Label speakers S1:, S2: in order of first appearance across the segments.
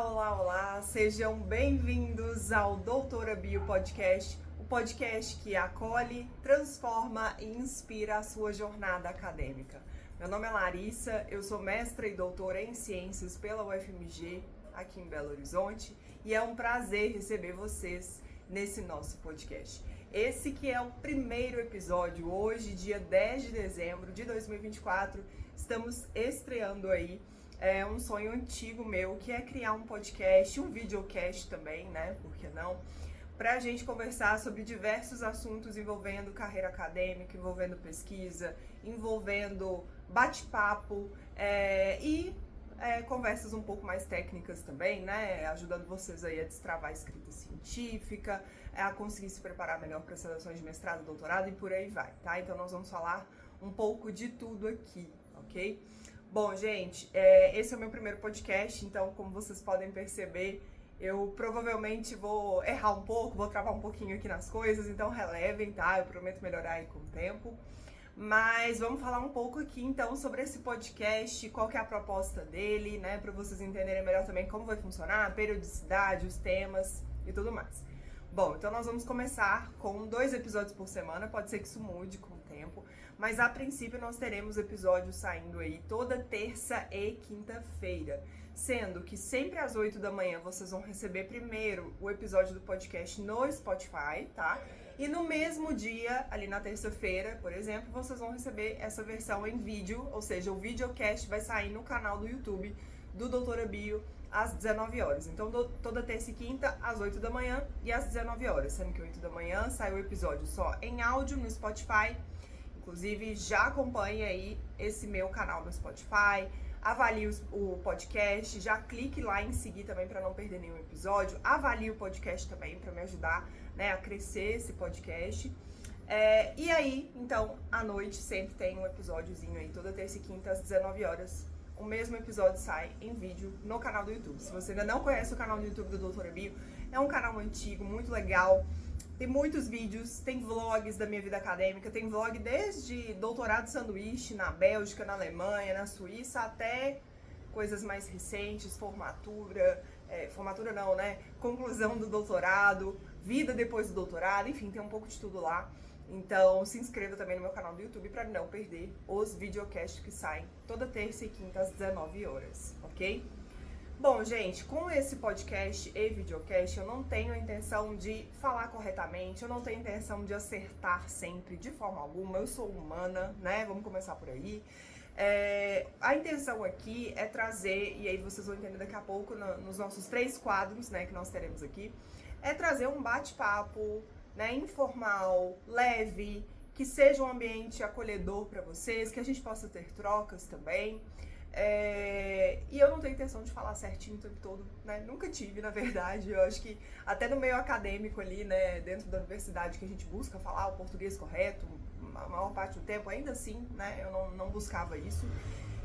S1: Olá! Sejam bem-vindos ao Doutora Bio Podcast, o podcast que acolhe, transforma e inspira a sua jornada acadêmica. Meu nome é Larissa, eu sou mestra e doutora em Ciências pela UFMG, aqui em Belo Horizonte, e é um prazer receber vocês nesse nosso podcast. Esse que é o primeiro episódio, hoje, dia 10 de dezembro de 2024, estamos estreando aí um sonho antigo meu, que é criar um podcast, um videocast também, né, por que não? Pra gente conversar sobre diversos assuntos envolvendo carreira acadêmica, envolvendo pesquisa, envolvendo bate-papo e conversas um pouco mais técnicas também, né, ajudando vocês aí a destravar a escrita científica, a conseguir se preparar melhor para seleções de mestrado, doutorado e por aí vai, tá? Então nós vamos falar um pouco de tudo aqui, ok? Bom, gente, esse é o meu primeiro podcast, então, como vocês podem perceber, eu provavelmente vou errar um pouco, vou travar um pouquinho aqui nas coisas, então relevem, tá? Eu prometo melhorar aí com o tempo. Mas vamos falar um pouco aqui, então, sobre esse podcast, qual que é a proposta dele, né? Para vocês entenderem melhor também como vai funcionar, a periodicidade, os temas e tudo mais. Bom, então nós vamos começar com 2 episódios por semana, pode ser que isso mude com o tempo, mas a princípio nós teremos episódios saindo aí toda terça e quinta-feira, sendo que sempre às 8 da manhã vocês vão receber primeiro o episódio do podcast no Spotify, tá? E no mesmo dia, ali na terça-feira, por exemplo, vocês vão receber essa versão em vídeo, ou seja, o videocast vai sair no canal do YouTube do Doutora Bio às 19 horas. Então, toda terça e quinta, às 8 da manhã e às 19 horas. Sendo que 8 da manhã sai o episódio só em áudio no Spotify. Inclusive, já acompanhe aí esse meu canal no Spotify. Avalie o podcast. Já clique lá em seguir também para não perder nenhum episódio. Avalie o podcast também para me ajudar, né, a crescer esse podcast. E aí, então, à noite sempre tem um episódiozinho aí, toda terça e quinta às 19 horas. O mesmo episódio sai em vídeo no canal do YouTube. Se você ainda não conhece o canal do YouTube do Doutora Bio, é um canal antigo, muito legal. Tem muitos vídeos, tem vlogs da minha vida acadêmica, tem vlog desde doutorado sanduíche na Bélgica, na Alemanha, na Suíça, até coisas mais recentes, formatura não, né? Conclusão do doutorado, vida depois do doutorado, enfim, tem um pouco de tudo lá. Então, se inscreva também no meu canal do YouTube para não perder os videocasts que saem toda terça e quinta às 19 horas, ok? Bom, gente, com esse podcast e videocast, eu não tenho a intenção de falar corretamente, eu não tenho a intenção de acertar sempre, de forma alguma, eu sou humana, né? Vamos começar por aí. A intenção aqui é trazer, e aí vocês vão entender daqui a pouco, nos nossos 3 quadros, né, que nós teremos aqui, é trazer um bate-papo, né, informal, leve, que seja um ambiente acolhedor para vocês, que a gente possa ter trocas também. E eu não tenho intenção de falar certinho o tempo todo, né? Nunca tive, na verdade. Eu acho que até no meio acadêmico ali, né, dentro da universidade, que a gente busca falar o português correto, a maior parte do tempo, ainda assim, né, eu não buscava isso.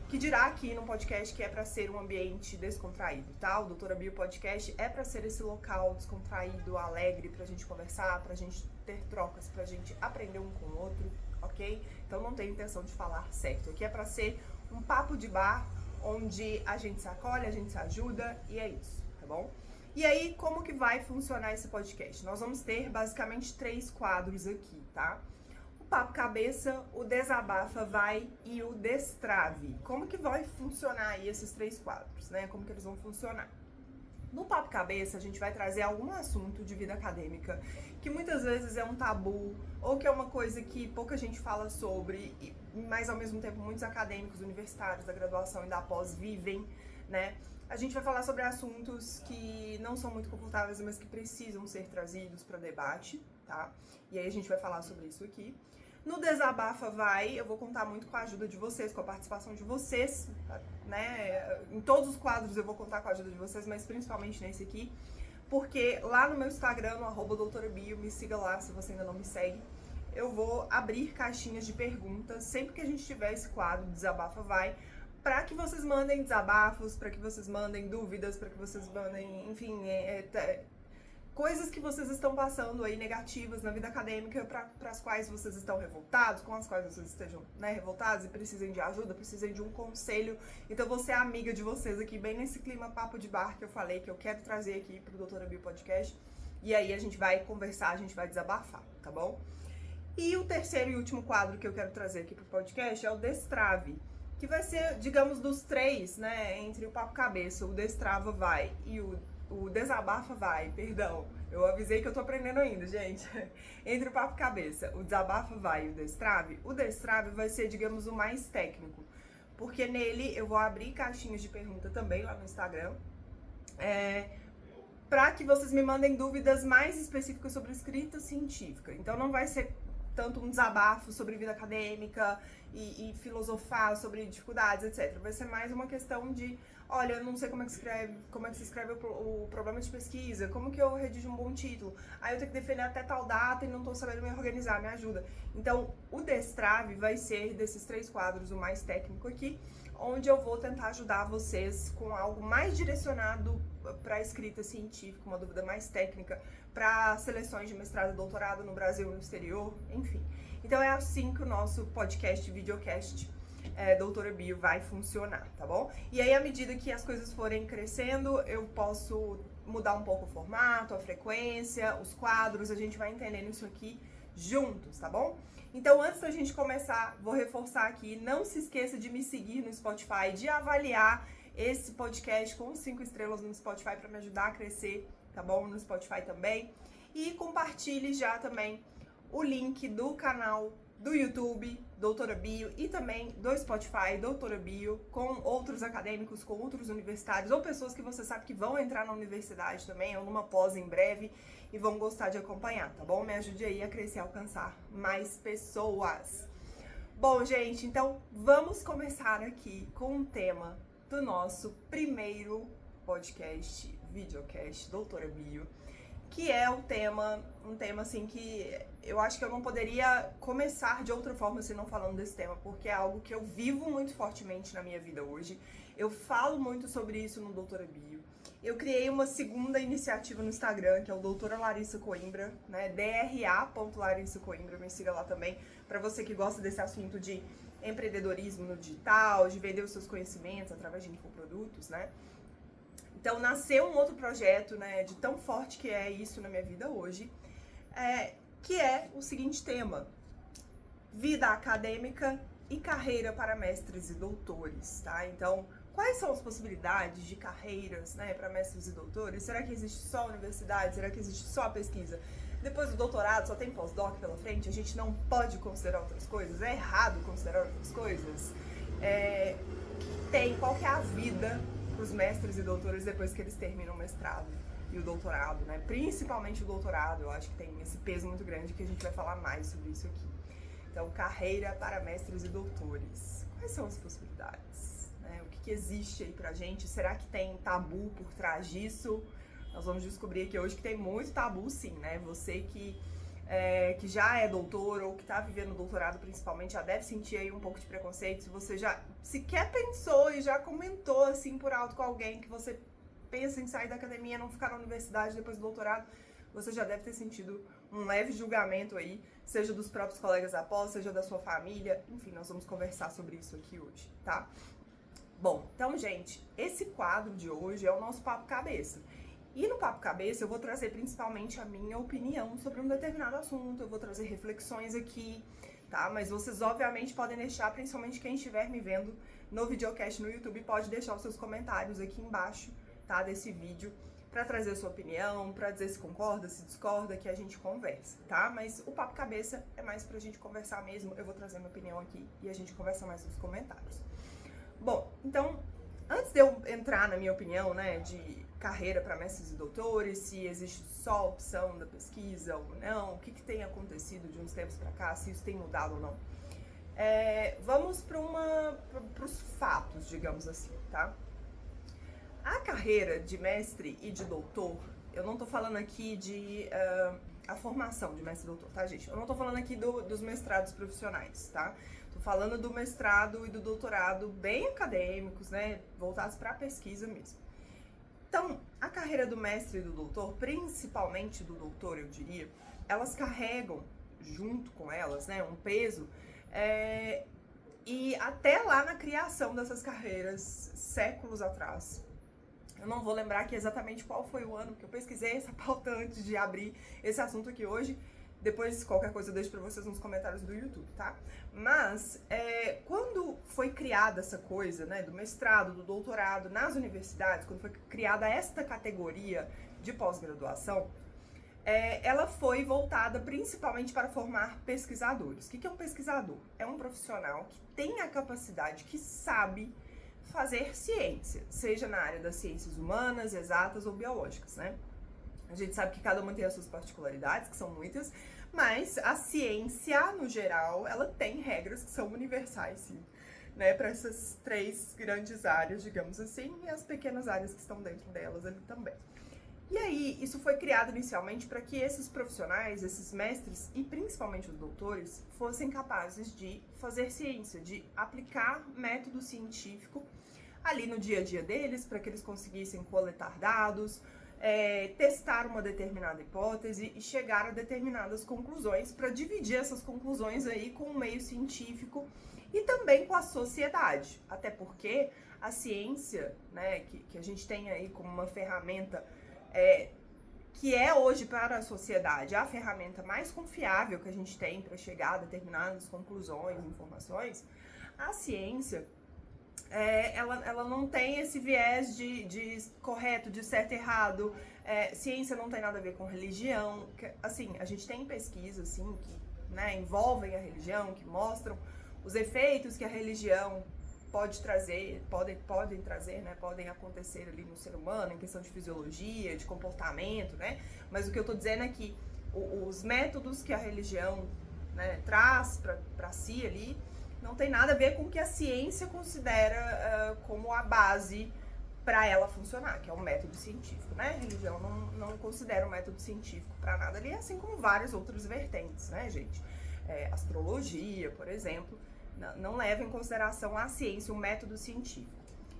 S1: Que dirá aqui no podcast que é para ser um ambiente descontraído, tá? O Doutora Bio Podcast é para ser esse local descontraído, alegre, pra gente conversar, pra gente ter trocas, pra gente aprender um com o outro, ok? Então não tenho intenção de falar certo. Aqui é para ser um papo de bar, onde a gente se acolhe, a gente se ajuda e é isso, tá bom? E aí, como que vai funcionar esse podcast? Nós vamos ter basicamente 3 quadros aqui, tá? Papo cabeça, o desabafa vai e o destrave. Como que vai funcionar aí esses 3 quadros, né? Como que eles vão funcionar? No papo cabeça, a gente vai trazer algum assunto de vida acadêmica que muitas vezes é um tabu ou que é uma coisa que pouca gente fala sobre, mas ao mesmo tempo muitos acadêmicos universitários da graduação e da pós vivem, né? A gente vai falar sobre assuntos que não são muito confortáveis, mas que precisam ser trazidos para debate, tá? E aí a gente vai falar sobre isso aqui. No Desabafa eu vou contar muito com a ajuda de vocês, com a participação de vocês, né? Em todos os quadros eu vou contar com a ajuda de vocês, mas principalmente nesse aqui, porque lá no meu Instagram, no @doutorabio, me siga lá se você ainda não me segue, eu vou abrir caixinhas de perguntas sempre que a gente tiver esse quadro Desabafa para que vocês mandem desabafos, para que vocês mandem dúvidas, para que vocês mandem, enfim, coisas que vocês estão passando aí negativas na vida acadêmica para as quais vocês estão revoltados, com as quais vocês estejam, né, revoltados e precisem de ajuda, precisem de um conselho. Então você é amiga de vocês aqui, bem nesse clima papo de bar que eu falei, que eu quero trazer aqui pro Doutora Bio Podcast. E aí a gente vai conversar, a gente vai desabafar, tá bom? E o terceiro e último quadro que eu quero trazer aqui pro podcast é o Destrave, que vai ser, digamos, dos três, né, entre o papo cabeça, o Destrava vai e o Desabafa vai, perdão. Eu avisei que eu tô aprendendo ainda, gente. Entre o papo cabeça, o Desabafa vai e o Destrave vai ser, digamos, o mais técnico. Porque nele eu vou abrir caixinhas de pergunta também lá no Instagram. Para que vocês me mandem dúvidas mais específicas sobre escrita científica. Então não vai ser tanto um desabafo sobre vida acadêmica e filosofar sobre dificuldades, etc. Vai ser mais uma questão de, olha, eu não sei como é que se escreve o problema de pesquisa, como que eu redijo um bom título, aí eu tenho que defender até tal data e não tô sabendo me organizar, me ajuda. Então, o Destrave vai ser, desses três quadros, o mais técnico aqui, onde eu vou tentar ajudar vocês com algo mais direcionado para a escrita científica, uma dúvida mais técnica, para seleções de mestrado e doutorado no Brasil e no exterior, enfim. Então é assim que o nosso podcast, videocast, Doutora Bio vai funcionar, tá bom? E aí, à medida que as coisas forem crescendo, eu posso mudar um pouco o formato, a frequência, os quadros, a gente vai entendendo isso aqui juntos, tá bom? Então, antes da gente começar, vou reforçar aqui, não se esqueça de me seguir no Spotify, de avaliar esse podcast com 5 estrelas no Spotify para me ajudar a crescer, tá bom? No Spotify também. E compartilhe já também o link do canal do YouTube, Doutora Bio, e também do Spotify, Doutora Bio, com outros acadêmicos, com outros universitários, ou pessoas que você sabe que vão entrar na universidade também, ou numa pós em breve, e vão gostar de acompanhar, tá bom? Me ajude aí a crescer e alcançar mais pessoas. Bom, gente, então vamos começar aqui com o tema do nosso primeiro podcast, videocast, Doutora Bio, que é um tema assim que eu acho que eu não poderia começar de outra forma se não falando desse tema, porque é algo que eu vivo muito fortemente na minha vida hoje. Eu falo muito sobre isso no Doutora Bio. Eu criei uma segunda iniciativa no Instagram, que é o Doutora Larissa Coimbra, né? DRA.Larissa Coimbra, me siga lá também, para você que gosta desse assunto de empreendedorismo no digital, de vender os seus conhecimentos através de infoprodutos, né? Então, nasceu um outro projeto, né, de tão forte que é isso na minha vida hoje, que é o seguinte tema: vida acadêmica e carreira para mestres e doutores, tá? Então, quais são as possibilidades de carreiras, né, para mestres e doutores? Será que existe só a universidade? Será que existe só a pesquisa? Depois do doutorado só tem pós-doc pela frente? A gente não pode considerar outras coisas? É errado considerar outras coisas? Qual que é a vida para os mestres e doutores depois que eles terminam o mestrado e o doutorado, né? Principalmente o doutorado, eu acho que tem esse peso muito grande que a gente vai falar mais sobre isso aqui. Então, carreira para mestres e doutores. Quais são as possibilidades? Né? O que existe aí pra gente? Será que tem tabu por trás disso? Nós vamos descobrir aqui hoje que tem muito tabu, sim, né? Você que já é doutor ou que está vivendo doutorado principalmente, já deve sentir aí um pouco de preconceito. Se você já sequer pensou e já comentou assim por alto com alguém que você pensa em sair da academia, não ficar na universidade depois do doutorado, você já deve ter sentido um leve julgamento aí, seja dos próprios colegas da pós, seja da sua família. Enfim, nós vamos conversar sobre isso aqui hoje, tá? Bom, então, gente, esse quadro de hoje é o nosso Papo Cabeça. E no Papo Cabeça eu vou trazer principalmente a minha opinião sobre um determinado assunto, eu vou trazer reflexões aqui, tá? Mas vocês obviamente podem deixar, principalmente quem estiver me vendo no videocast no YouTube, pode deixar os seus comentários aqui embaixo, tá? Desse vídeo, pra trazer a sua opinião, pra dizer se concorda, se discorda, que a gente conversa, tá? Mas o Papo Cabeça é mais pra gente conversar mesmo, eu vou trazer minha opinião aqui e a gente conversa mais nos comentários. Bom, então, antes de eu entrar na minha opinião, né, de carreira para mestres e doutores, se existe só a opção da pesquisa ou não, o que tem acontecido de uns tempos para cá, se isso tem mudado ou não. Vamos para os fatos, digamos assim, tá? A carreira de mestre e de doutor, eu não tô falando aqui de a formação de mestre e doutor, tá, gente? Eu não tô falando aqui dos mestrados profissionais, tá? Tô falando do mestrado e do doutorado bem acadêmicos, né, voltados para a pesquisa mesmo. Então, a carreira do mestre e do doutor, principalmente do doutor, eu diria, elas carregam junto com elas, né, um peso, e até lá na criação dessas carreiras, séculos atrás. Eu não vou lembrar aqui exatamente qual foi o ano, porque eu pesquisei essa pauta antes de abrir esse assunto aqui hoje. Depois, qualquer coisa eu deixo pra vocês nos comentários do YouTube, tá? Mas, quando foi criada essa coisa, né, do mestrado, do doutorado nas universidades, quando foi criada esta categoria de pós-graduação, ela foi voltada principalmente para formar pesquisadores. O que é um pesquisador? É um profissional que tem a capacidade, que sabe fazer ciência, seja na área das ciências humanas, exatas ou biológicas, né? A gente sabe que cada uma tem as suas particularidades, que são muitas, mas a ciência, no geral, ela tem regras que são universais, sim, né? Para essas três grandes áreas, digamos assim, e as pequenas áreas que estão dentro delas ali também. E aí, isso foi criado inicialmente para que esses profissionais, esses mestres e principalmente os doutores, fossem capazes de fazer ciência, de aplicar método científico ali no dia a dia deles, para que eles conseguissem coletar dados, testar uma determinada hipótese e chegar a determinadas conclusões, para dividir essas conclusões aí com o meio científico e também com a sociedade. Até porque a ciência, né, que a gente tem aí como uma ferramenta que é hoje para a sociedade a ferramenta mais confiável que a gente tem para chegar a determinadas conclusões, informações, a ciência, ela não tem esse viés de correto, de certo e errado. Ciência não tem nada a ver com religião. Assim, a gente tem pesquisas assim, que, né, envolvem a religião, que mostram os efeitos que a religião pode trazer, podem trazer, né, podem acontecer ali no ser humano, em questão de fisiologia, de comportamento, né, mas o que eu tô dizendo é que os métodos que a religião, né, traz para si ali, não tem nada a ver com o que a ciência considera como a base para ela funcionar, que é o método científico, né, a religião não considera o método científico para nada ali, assim como várias outras vertentes, né, gente, astrologia, por exemplo, não leva em consideração a ciência, o método científico.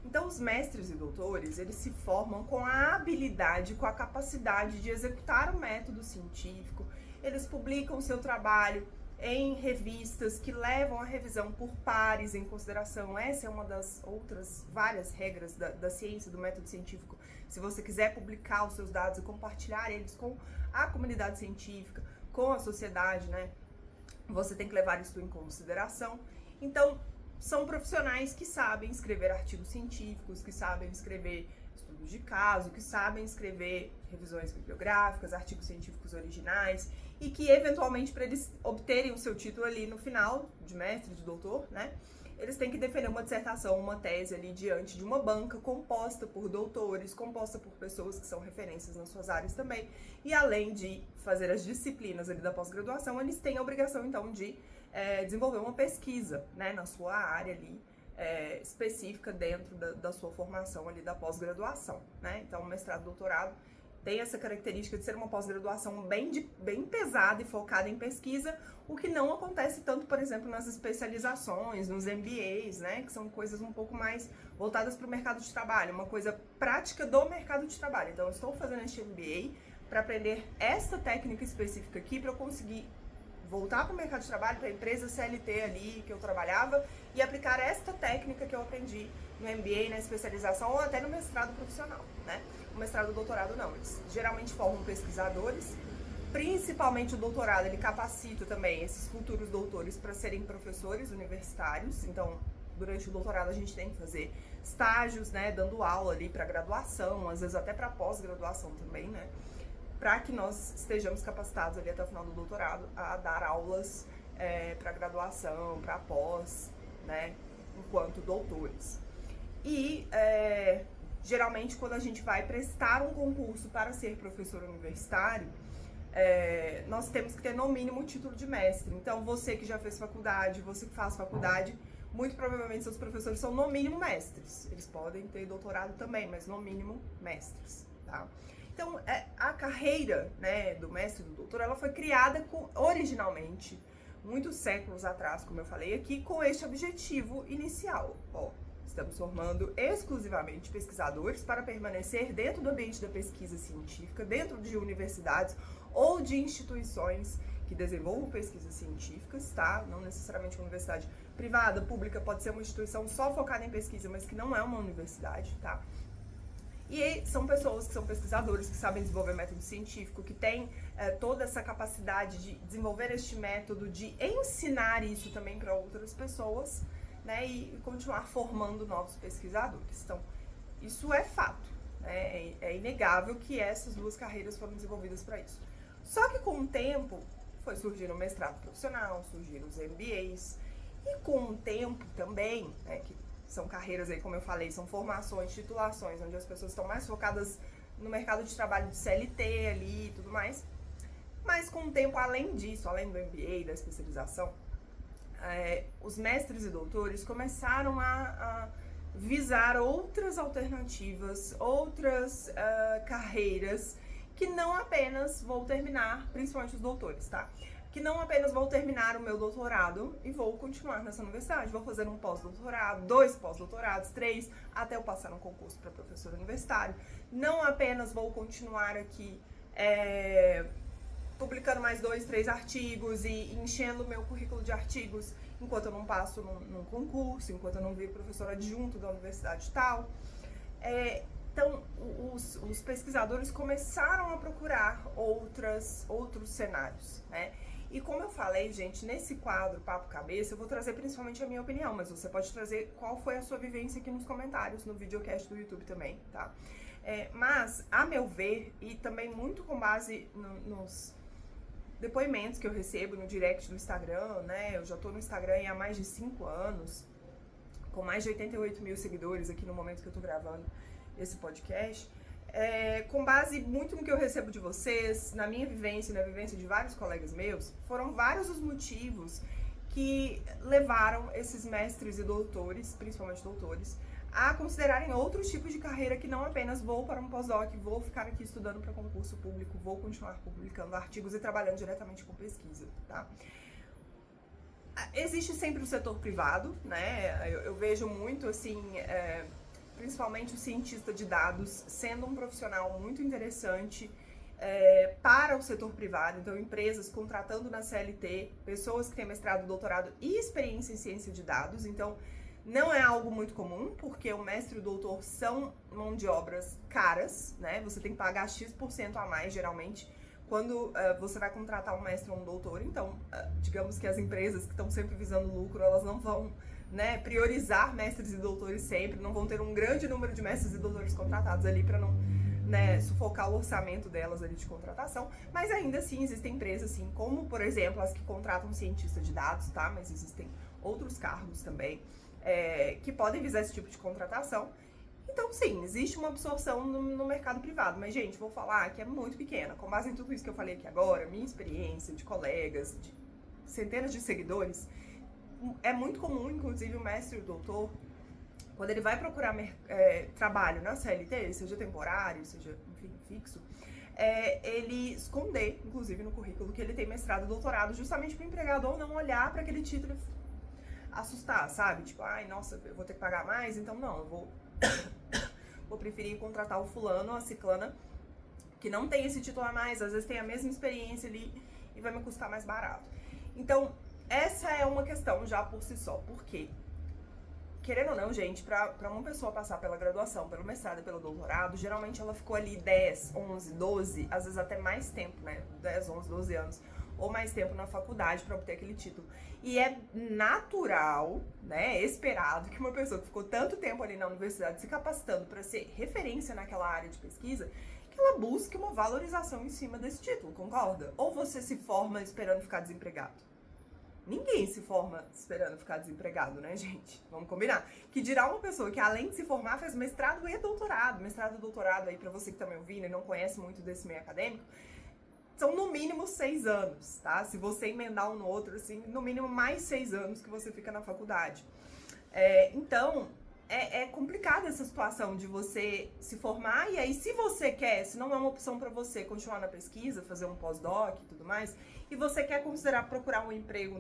S1: Então, os mestres e doutores, eles se formam com a habilidade, com a capacidade de executar o método científico. Eles publicam seu trabalho em revistas que levam a revisão por pares em consideração. Essa é uma das outras várias regras da ciência, do método científico. Se você quiser publicar os seus dados e compartilhar eles com a comunidade científica, com a sociedade, né, você tem que levar isso em consideração. Então, são profissionais que sabem escrever artigos científicos, que sabem escrever estudos de caso, que sabem escrever revisões bibliográficas, artigos científicos originais, e que, eventualmente, para eles obterem o seu título ali no final, de mestre, de doutor, né, eles têm que defender uma dissertação, uma tese ali diante de uma banca composta por doutores, composta por pessoas que são referências nas suas áreas também, e além de fazer as disciplinas ali da pós-graduação, eles têm a obrigação, então, de desenvolver uma pesquisa, né, na sua área ali, específica dentro da sua formação ali da pós-graduação, né? Então, o mestrado e doutorado tem essa característica de ser uma pós-graduação bem pesada e focada em pesquisa, o que não acontece tanto, por exemplo, nas especializações, nos MBAs, né, que são coisas um pouco mais voltadas para o mercado de trabalho, uma coisa prática do mercado de trabalho. Então, eu estou fazendo este MBA para aprender esta técnica específica aqui, para eu conseguir voltar para o mercado de trabalho, para a empresa CLT ali que eu trabalhava, e aplicar esta técnica que eu aprendi no MBA, na especialização ou até no mestrado profissional, né? O mestrado e o doutorado não, eles geralmente formam pesquisadores, principalmente o doutorado, ele capacita também esses futuros doutores para serem professores universitários. Então, durante o doutorado a gente tem que fazer estágios, né, dando aula ali para graduação, às vezes até para pós-graduação também, né, para que nós estejamos capacitados ali até o final do doutorado a dar aulas para graduação, para pós, né, enquanto doutores. E geralmente quando a gente vai prestar um concurso para ser professor universitário, nós temos que ter no mínimo o título de mestre. Então você que já fez faculdade, você que faz faculdade, muito provavelmente seus professores são no mínimo mestres. Eles podem ter doutorado também, mas no mínimo mestres, tá? Então, a carreira, né, do mestre e do doutor, ela foi criada originalmente, muitos séculos atrás, como eu falei aqui, com este objetivo inicial. Ó, Estamos formando exclusivamente pesquisadores para permanecer dentro do ambiente da pesquisa científica, dentro de universidades ou de instituições que desenvolvam pesquisas científicas, tá? Não necessariamente uma universidade privada, pública, pode ser uma instituição só focada em pesquisa, mas que não é uma universidade, tá? E são pessoas que são pesquisadores, que sabem desenvolver método científico, que têm toda essa capacidade de desenvolver este método, de ensinar isso também para outras pessoas, né, e continuar formando novos pesquisadores. Então, isso é fato, né? É inegável que essas duas carreiras foram desenvolvidas para isso. Só que com o tempo, foi surgindo o mestrado profissional, surgiram os MBAs, e com o tempo também, né, que são carreiras aí, como eu falei, são formações, titulações, onde as pessoas estão mais focadas no mercado de trabalho de CLT ali e tudo mais. Mas com o tempo, além disso, além do MBA, da especialização, os mestres e doutores começaram a visar outras alternativas, outras carreiras, que não apenas vou terminar, principalmente os doutores, tá? Que não apenas vou terminar o meu doutorado e vou continuar nessa universidade, vou fazer um pós-doutorado, 2 pós-doutorados, 3, até eu passar no concurso para professor universitário. Não apenas vou continuar aqui publicando mais 2, 3 artigos e enchendo o meu currículo de artigos enquanto eu não passo num concurso, enquanto eu não viro professor adjunto da universidade tal. Então, os pesquisadores começaram a procurar outros cenários, né? E como eu falei, gente, nesse quadro Papo Cabeça, eu vou trazer principalmente a minha opinião, mas você pode trazer qual foi a sua vivência aqui nos comentários, no videocast do YouTube também, tá? Mas, a meu ver, e também muito com base nos depoimentos que eu recebo no direct do Instagram, né? Eu já tô no Instagram há mais de 5 anos, com mais de 88 mil seguidores aqui no momento que eu tô gravando esse podcast. Com base muito no que eu recebo de vocês, na minha vivência e na vivência de vários colegas meus, foram vários os motivos que levaram esses mestres e doutores, principalmente doutores, a considerarem outros tipos de carreira que não apenas vou para um pós-doc, vou ficar aqui estudando para concurso público, vou continuar publicando artigos e trabalhando diretamente com pesquisa, tá? Existe sempre o setor privado, né? Eu vejo muito, assim, principalmente o cientista de dados sendo um profissional muito interessante para o setor privado. Então, empresas contratando na CLT pessoas que têm mestrado, doutorado e experiência em ciência de dados. Então, não é algo muito comum, porque o mestre e o doutor são mão de obras caras, né? Você tem que pagar X% a mais, geralmente, quando você vai contratar um mestre ou um doutor. Então, digamos que as empresas que estão sempre visando lucro, elas não vão, né, priorizar mestres e doutores sempre, não vão ter um grande número de mestres e doutores contratados ali para não, né, sufocar o orçamento delas ali de contratação. Mas ainda assim, existem empresas, assim, como, por exemplo, as que contratam cientista de dados, tá? Mas existem outros cargos também, que podem visar esse tipo de contratação. Então, sim, existe uma absorção no mercado privado, mas, gente, vou falar que é muito pequena. Com base em tudo isso que eu falei aqui agora, minha experiência de colegas, de centenas de seguidores, é muito comum, inclusive, o mestre e o doutor, quando ele vai procurar trabalho na CLT, seja temporário, seja, enfim, fixo, ele esconder, inclusive, no currículo que ele tem mestrado e doutorado, justamente para o empregador não olhar para aquele título e assustar, sabe? Tipo, ai, nossa, eu vou ter que pagar mais, então não, eu vou preferir contratar o fulano ou a ciclana que não tem esse título a mais, às vezes tem a mesma experiência ali e vai me custar mais barato. Então, essa é uma questão já por si só, porque, querendo ou não, gente, pra uma pessoa passar pela graduação, pelo mestrado e pelo doutorado, geralmente ela ficou ali 10, 11, 12, às vezes até mais tempo, né? 10, 11, 12 anos, ou mais tempo na faculdade para obter aquele título. E é natural, né, esperado que uma pessoa que ficou tanto tempo ali na universidade se capacitando para ser referência naquela área de pesquisa, que ela busque uma valorização em cima desse título, concorda? Ou você se forma esperando ficar desempregado? Ninguém se forma esperando ficar desempregado, né, gente? Vamos combinar. Que dirá uma pessoa que, além de se formar, faz mestrado e doutorado. Mestrado e doutorado, aí, pra você que tá me ouvindo e não conhece muito desse meio acadêmico, são no mínimo 6 anos, tá? Se você emendar um no outro, assim, no mínimo mais 6 anos que você fica na faculdade. Então, é complicada essa situação de você se formar e aí se você quer, se não é uma opção para você continuar na pesquisa, fazer um pós-doc e tudo mais, e você quer considerar procurar um emprego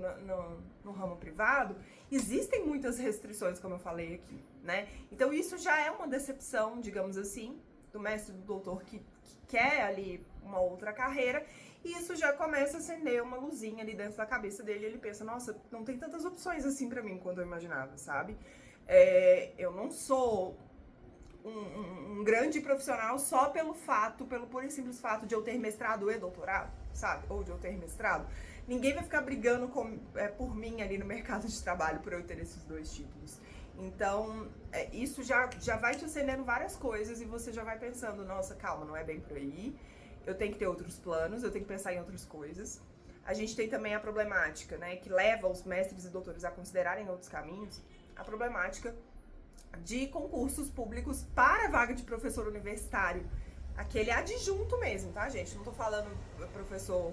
S1: no ramo privado, existem muitas restrições, como eu falei aqui, né? Então isso já é uma decepção, digamos assim, do mestre e do doutor que quer ali uma outra carreira, e isso já começa a acender uma luzinha ali dentro da cabeça dele, ele pensa, nossa, não tem tantas opções assim para mim quanto eu imaginava, sabe? Eu não sou um grande profissional só pelo puro e simples fato de eu ter mestrado e doutorado, sabe? Ou de eu ter mestrado. Ninguém vai ficar brigando por mim ali no mercado de trabalho por eu ter esses dois títulos. Então, isso já vai te acendendo várias coisas e você já vai pensando, nossa, calma, não é bem por aí, eu tenho que ter outros planos, eu tenho que pensar em outras coisas. A gente tem também a problemática, né, que leva os mestres e doutores a considerarem outros caminhos, a problemática de concursos públicos para vaga de professor universitário. Aquele adjunto mesmo, tá, gente? Não tô falando professor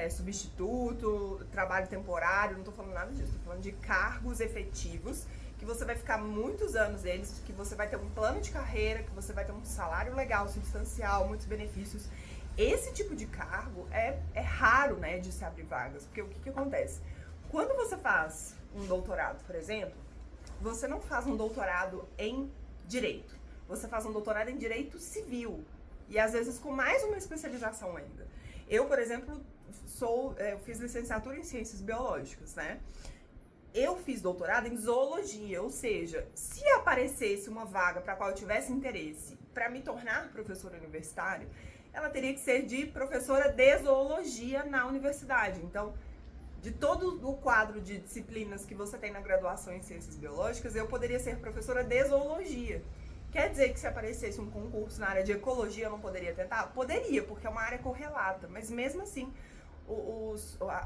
S1: substituto, trabalho temporário, não tô falando nada disso. Tô falando de cargos efetivos, que você vai ficar muitos anos neles, que você vai ter um plano de carreira, que você vai ter um salário legal, substancial, muitos benefícios. Esse tipo de cargo é raro, né, de se abrir vagas, porque o que acontece? Quando você faz um doutorado, por exemplo, você não faz um doutorado em direito, você faz um doutorado em direito civil, e às vezes com mais uma especialização ainda. Eu, por exemplo, eu fiz licenciatura em ciências biológicas, né? Eu fiz doutorado em zoologia, ou seja, se aparecesse uma vaga para a qual eu tivesse interesse para me tornar professora universitária, ela teria que ser de professora de zoologia na universidade. Então, de todo o quadro de disciplinas que você tem na graduação em ciências biológicas, eu poderia ser professora de zoologia. Quer dizer que se aparecesse um concurso na área de ecologia, eu não poderia tentar? Poderia, porque é uma área correlata, mas mesmo assim,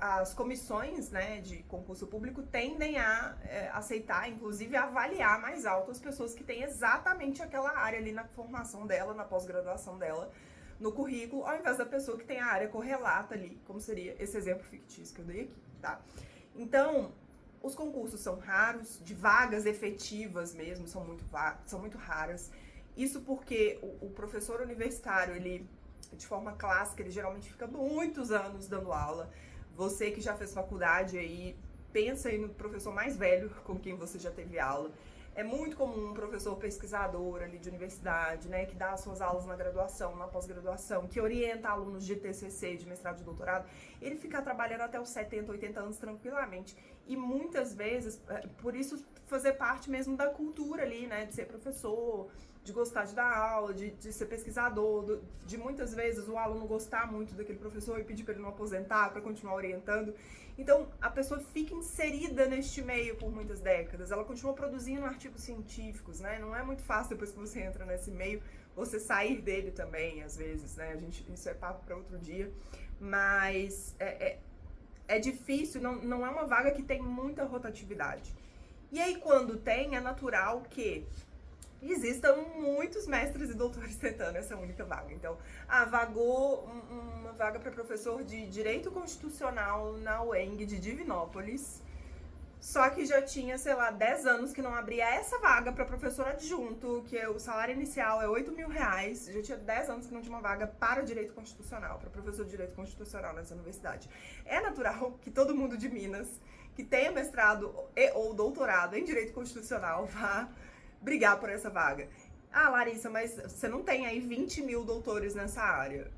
S1: as comissões, né, de concurso público tendem a aceitar, inclusive a avaliar mais alto as pessoas que têm exatamente aquela área ali na formação dela, na pós-graduação dela, no currículo, ao invés da pessoa que tem a área correlata ali, como seria esse exemplo fictício que eu dei aqui, tá? Então, os concursos são raros, de vagas efetivas mesmo, são muito raras. Isso porque o professor universitário, ele, de forma clássica, ele geralmente fica muitos anos dando aula. Você que já fez faculdade aí, pensa aí no professor mais velho com quem você já teve aula. É muito comum um professor pesquisador ali de universidade, né, que dá as suas aulas na graduação, na pós-graduação, que orienta alunos de TCC, de mestrado, de doutorado, ele ficar trabalhando até os 70, 80 anos tranquilamente. E muitas vezes, por isso, fazer parte mesmo da cultura ali, né, de ser professor, de gostar de dar aula, de ser pesquisador, de muitas vezes o aluno gostar muito daquele professor e pedir para ele não aposentar, para continuar orientando. Então, a pessoa fica inserida neste meio por muitas décadas, ela continua produzindo artigos científicos, né? Não é muito fácil depois que você entra nesse meio, você sair dele também, às vezes, né? Isso é papo para outro dia, mas é difícil, não é uma vaga que tem muita rotatividade. E aí, quando tem, é natural que existam muitos mestres e doutores tentando essa única vaga. Então, vagou uma vaga para professor de Direito Constitucional na UENG de Divinópolis, só que já tinha, sei lá, 10 anos que não abria essa vaga para professor adjunto, que o salário inicial é R$8.000, já tinha 10 anos que não tinha uma vaga para Direito Constitucional, para professor de Direito Constitucional nessa universidade. É natural que todo mundo de Minas que tenha mestrado ou doutorado em Direito Constitucional vá brigar por essa vaga. Larissa, mas você não tem aí 20 mil doutores nessa área.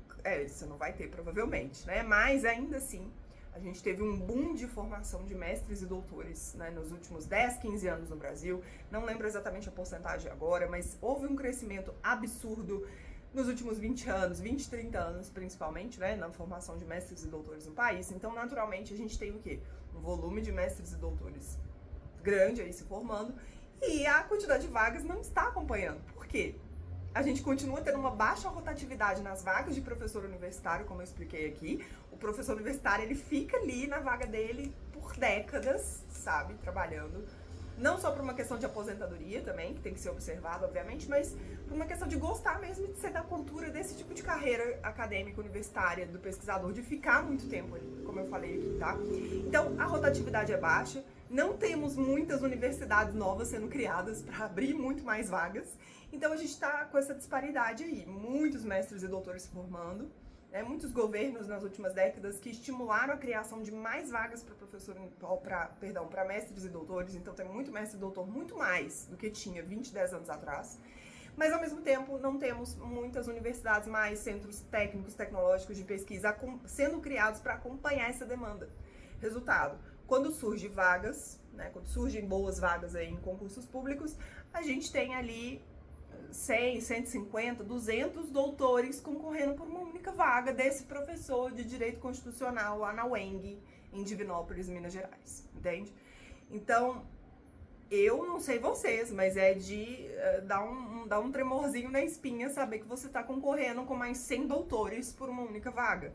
S1: Você não vai ter, provavelmente, né? Mas, ainda assim, a gente teve um boom de formação de mestres e doutores, né, nos últimos 10, 15 anos no Brasil. Não lembro exatamente a porcentagem agora, mas houve um crescimento absurdo nos últimos 20 anos, 20, 30 anos, principalmente, né, na formação de mestres e doutores no país. Então, naturalmente, a gente tem o quê? Um volume de mestres e doutores grande aí se formando, e a quantidade de vagas não está acompanhando. Por quê? A gente continua tendo uma baixa rotatividade nas vagas de professor universitário, como eu expliquei aqui. O professor universitário, ele fica ali na vaga dele por décadas, sabe, trabalhando. Não só por uma questão de aposentadoria também, que tem que ser observado, obviamente, mas por uma questão de gostar mesmo de ser da cultura desse tipo de carreira acadêmica, universitária, do pesquisador, de ficar muito tempo ali, como eu falei aqui, tá? Então, a rotatividade é baixa, Não temos muitas universidades novas sendo criadas para abrir muito mais vagas. Então a gente está com essa disparidade aí. Muitos mestres e doutores se formando. Muitos governos nas últimas décadas que estimularam a criação de mais vagas para mestres e doutores. Então tem muito mestre e doutor, muito mais do que tinha 20, 10 anos atrás. Mas, ao mesmo tempo, não temos muitas universidades mais, centros técnicos, tecnológicos de pesquisa sendo criados para acompanhar essa demanda. Resultado, quando surgem vagas, quando surgem boas vagas aí em concursos públicos, a gente tem ali 100, 150, 200 doutores concorrendo por uma única vaga desse professor de Direito Constitucional lá na UENG, em Divinópolis, Minas Gerais, entende? Então, eu não sei vocês, mas é de dar um tremorzinho na espinha saber que você está concorrendo com mais 100 doutores por uma única vaga.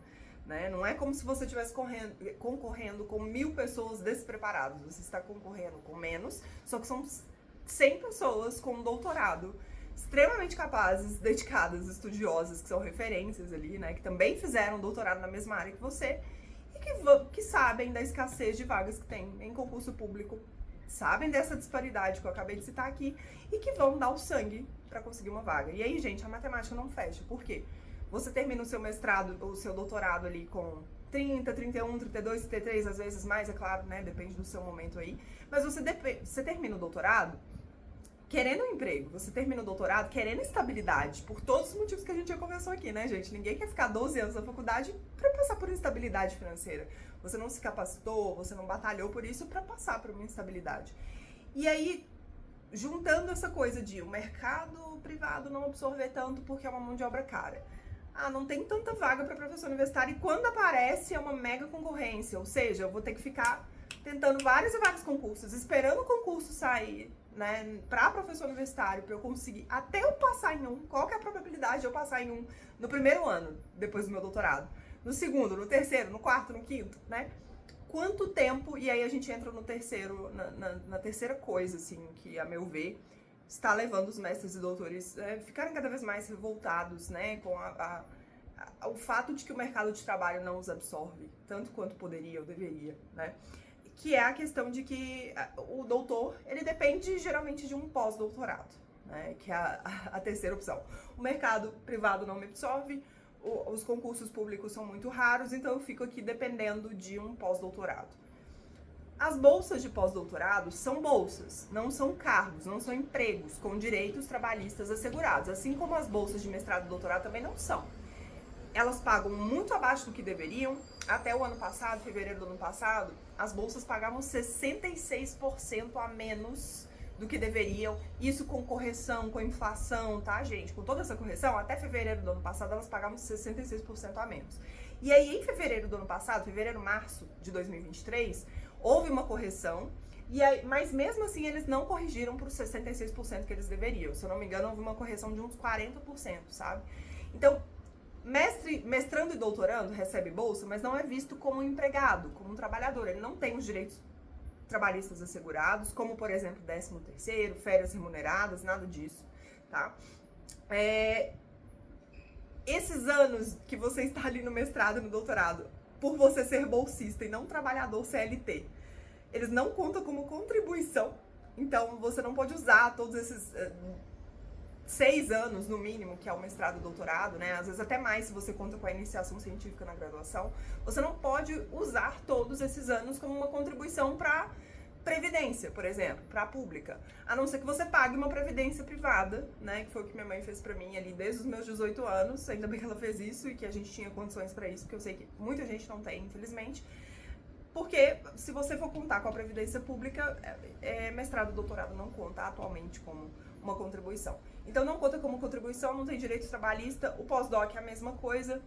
S1: Não é como se você estivesse concorrendo com 1000 pessoas despreparadas. Você está concorrendo com menos, só que são 100 pessoas com doutorado, extremamente capazes, dedicadas, estudiosas, que são referências ali, que também fizeram doutorado na mesma área que você e que sabem da escassez de vagas que tem em concurso público, sabem dessa disparidade que eu acabei de citar aqui e que vão dar o sangue para conseguir uma vaga. E aí, gente, a matemática não fecha. Por quê? Você termina o seu mestrado ou o seu doutorado ali com 30, 31, 32, 33, às vezes mais, é claro, depende do seu momento aí. Mas você termina o doutorado querendo um emprego, você termina o doutorado querendo estabilidade, por todos os motivos que a gente já conversou aqui, gente? Ninguém quer ficar 12 anos na faculdade para passar por instabilidade financeira. Você não se capacitou, você não batalhou por isso para passar por uma instabilidade. E aí, juntando essa coisa de o mercado privado não absorver tanto porque é uma mão de obra cara. Não tem tanta vaga para professor universitário e quando aparece é uma mega concorrência, ou seja, eu vou ter que ficar tentando vários e vários concursos, esperando o concurso sair, para professor universitário, para eu conseguir, até eu passar em um. Qual que é a probabilidade de eu passar em um no primeiro ano, depois do meu doutorado? No segundo, no terceiro, no quarto, no quinto, Quanto tempo, e aí a gente entra no terceiro, na terceira coisa, assim, que a meu ver, está levando os mestres e doutores a ficarem cada vez mais revoltados, com o fato de que o mercado de trabalho não os absorve, tanto quanto poderia ou deveria, Que é a questão de que o doutor, ele depende geralmente de um pós-doutorado, que é a terceira opção. O mercado privado não me absorve, os concursos públicos são muito raros, então eu fico aqui dependendo de um pós-doutorado. As bolsas de pós-doutorado são bolsas, não são cargos, não são empregos com direitos trabalhistas assegurados, assim como as bolsas de mestrado e doutorado também não são. Elas pagam muito abaixo do que deveriam. Até o ano passado, fevereiro do ano passado, as bolsas pagavam 66% a menos do que deveriam. Isso com correção, com inflação, tá, gente? Com toda essa correção, até fevereiro do ano passado, elas pagavam 66% a menos. E aí, em fevereiro do ano passado, março de 2023, houve uma correção, mas mesmo assim eles não corrigiram para os 66% que eles deveriam. Se eu não me engano, houve uma correção de uns 40%, sabe? Então, mestrando e doutorando recebe bolsa, mas não é visto como um empregado, como um trabalhador. Ele não tem os direitos trabalhistas assegurados, como, por exemplo, 13º, férias remuneradas, nada disso, tá? Esses anos que você está ali no mestrado e no doutorado, por você ser bolsista e não trabalhador CLT, eles não contam como contribuição, então você não pode usar todos esses 6 anos, no mínimo, que é o mestrado e o doutorado, às vezes até mais se você conta com a iniciação científica na graduação, você não pode usar todos esses anos como uma contribuição para previdência, por exemplo, para a pública, a não ser que você pague uma previdência privada, que foi o que minha mãe fez para mim ali desde os meus 18 anos, ainda bem que ela fez isso e que a gente tinha condições para isso, porque eu sei que muita gente não tem, infelizmente, porque se você for contar com a previdência pública, mestrado e doutorado não conta atualmente como uma contribuição. Então não conta como contribuição, não tem direito trabalhista, o pós-doc é a mesma coisa,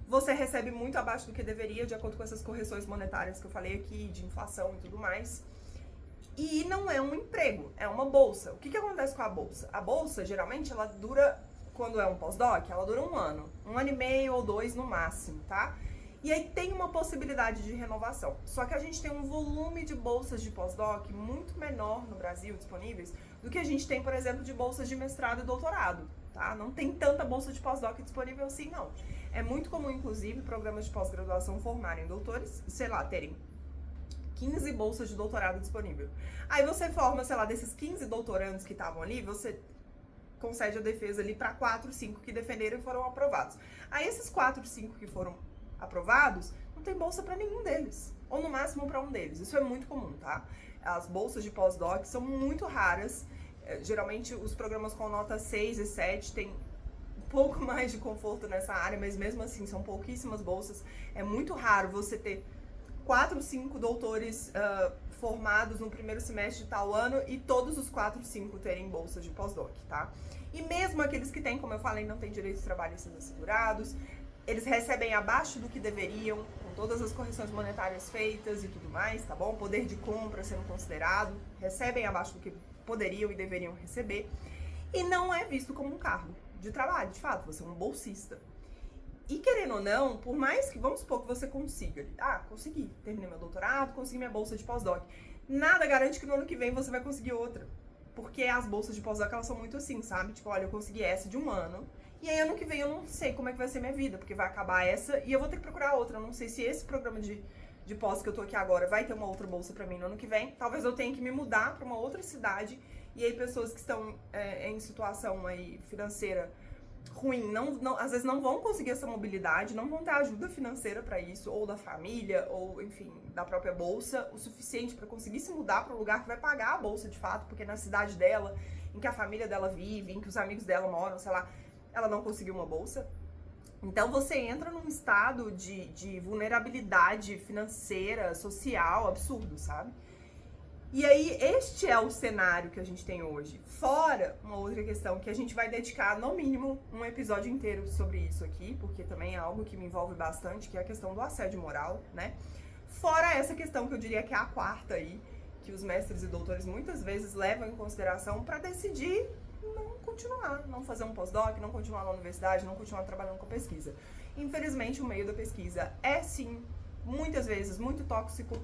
S1: você recebe muito abaixo do que deveria, de acordo com essas correções monetárias que eu falei aqui, de inflação e tudo mais. E não é um emprego, é uma bolsa. O que acontece com a bolsa? A bolsa, geralmente, ela dura, quando é um pós-doc, ela dura 1 ano. 1 ano e meio ou 2 no máximo, tá? E aí tem uma possibilidade de renovação. Só que a gente tem um volume de bolsas de pós-doc muito menor no Brasil disponíveis do que a gente tem, por exemplo, de bolsas de mestrado e doutorado, tá? Não tem tanta bolsa de pós-doc disponível assim, não. É muito comum, inclusive, programas de pós-graduação formarem doutores, terem 15 bolsas de doutorado disponível. Aí você forma, sei lá, desses 15 doutorandos que estavam ali, você concede a defesa ali para 4, 5 que defenderam e foram aprovados. Aí esses 4, 5 que foram aprovados, não tem bolsa para nenhum deles, ou no máximo para um deles. Isso é muito comum, tá? As bolsas de pós-doc são muito raras. Geralmente os programas com nota 6 e 7 têm um pouco mais de conforto nessa área, mas mesmo assim são pouquíssimas bolsas. É muito raro você ter 4, 5 doutores formados no primeiro semestre de tal ano e todos os 4, 5 terem bolsa de pós-doc, tá? E mesmo aqueles que têm, como eu falei, não têm direitos trabalhistas assegurados, eles recebem abaixo do que deveriam, com todas as correções monetárias feitas e tudo mais, tá bom? Poder de compra sendo considerado, recebem abaixo do que poderiam e deveriam receber, e não é visto como um cargo de trabalho, de fato, você é um bolsista. E querendo ou não, por mais que, vamos supor que você consiga, consegui, terminei meu doutorado, consegui minha bolsa de pós-doc, nada garante que no ano que vem você vai conseguir outra, porque as bolsas de pós-doc, elas são muito assim, sabe? Tipo, olha, eu consegui essa de um ano, e aí ano que vem eu não sei como é que vai ser minha vida, porque vai acabar essa e eu vou ter que procurar outra. Eu não sei se esse programa de pós que eu tô aqui agora vai ter uma outra bolsa pra mim no ano que vem. Talvez eu tenha que me mudar pra uma outra cidade, e aí pessoas que estão em situação aí financeira ruim, às vezes não vão conseguir essa mobilidade, não vão ter ajuda financeira pra isso, ou da família, ou enfim, da própria bolsa, o suficiente pra conseguir se mudar pra um lugar que vai pagar a bolsa de fato, porque na cidade dela, em que a família dela vive, em que os amigos dela moram, sei lá, ela não conseguiu uma bolsa. Então você entra num estado de vulnerabilidade financeira, social, absurdo, sabe? E aí, este é o cenário que a gente tem hoje. Fora uma outra questão que a gente vai dedicar, no mínimo, um episódio inteiro sobre isso aqui, porque também é algo que me envolve bastante, que é a questão do assédio moral, né? Fora essa questão que eu diria que é a quarta aí, que os mestres e doutores muitas vezes levam em consideração para decidir não continuar, não fazer um pós-doc, não continuar na universidade, não continuar trabalhando com pesquisa. Infelizmente, o meio da pesquisa é, sim, muitas vezes, muito tóxico.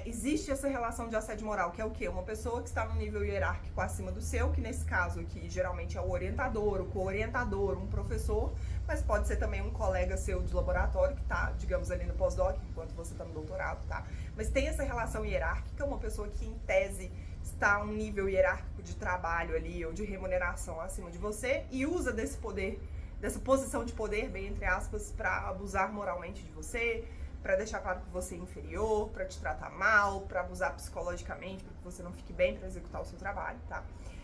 S1: Existe essa relação de assédio moral, que é o quê? Uma pessoa que está no nível hierárquico acima do seu, que nesse caso aqui geralmente é o orientador, o co-orientador, um professor, mas pode ser também um colega seu de laboratório que está, digamos, ali no pós-doc, enquanto você está no doutorado, tá? Mas tem essa relação hierárquica, uma pessoa que em tese está a um nível hierárquico de trabalho ali, ou de remuneração acima de você, e usa desse poder, dessa posição de poder, bem entre aspas, para abusar moralmente de você, para deixar claro que você é inferior, para te tratar mal, para abusar psicologicamente, para que você não fique bem para executar o seu trabalho, tá?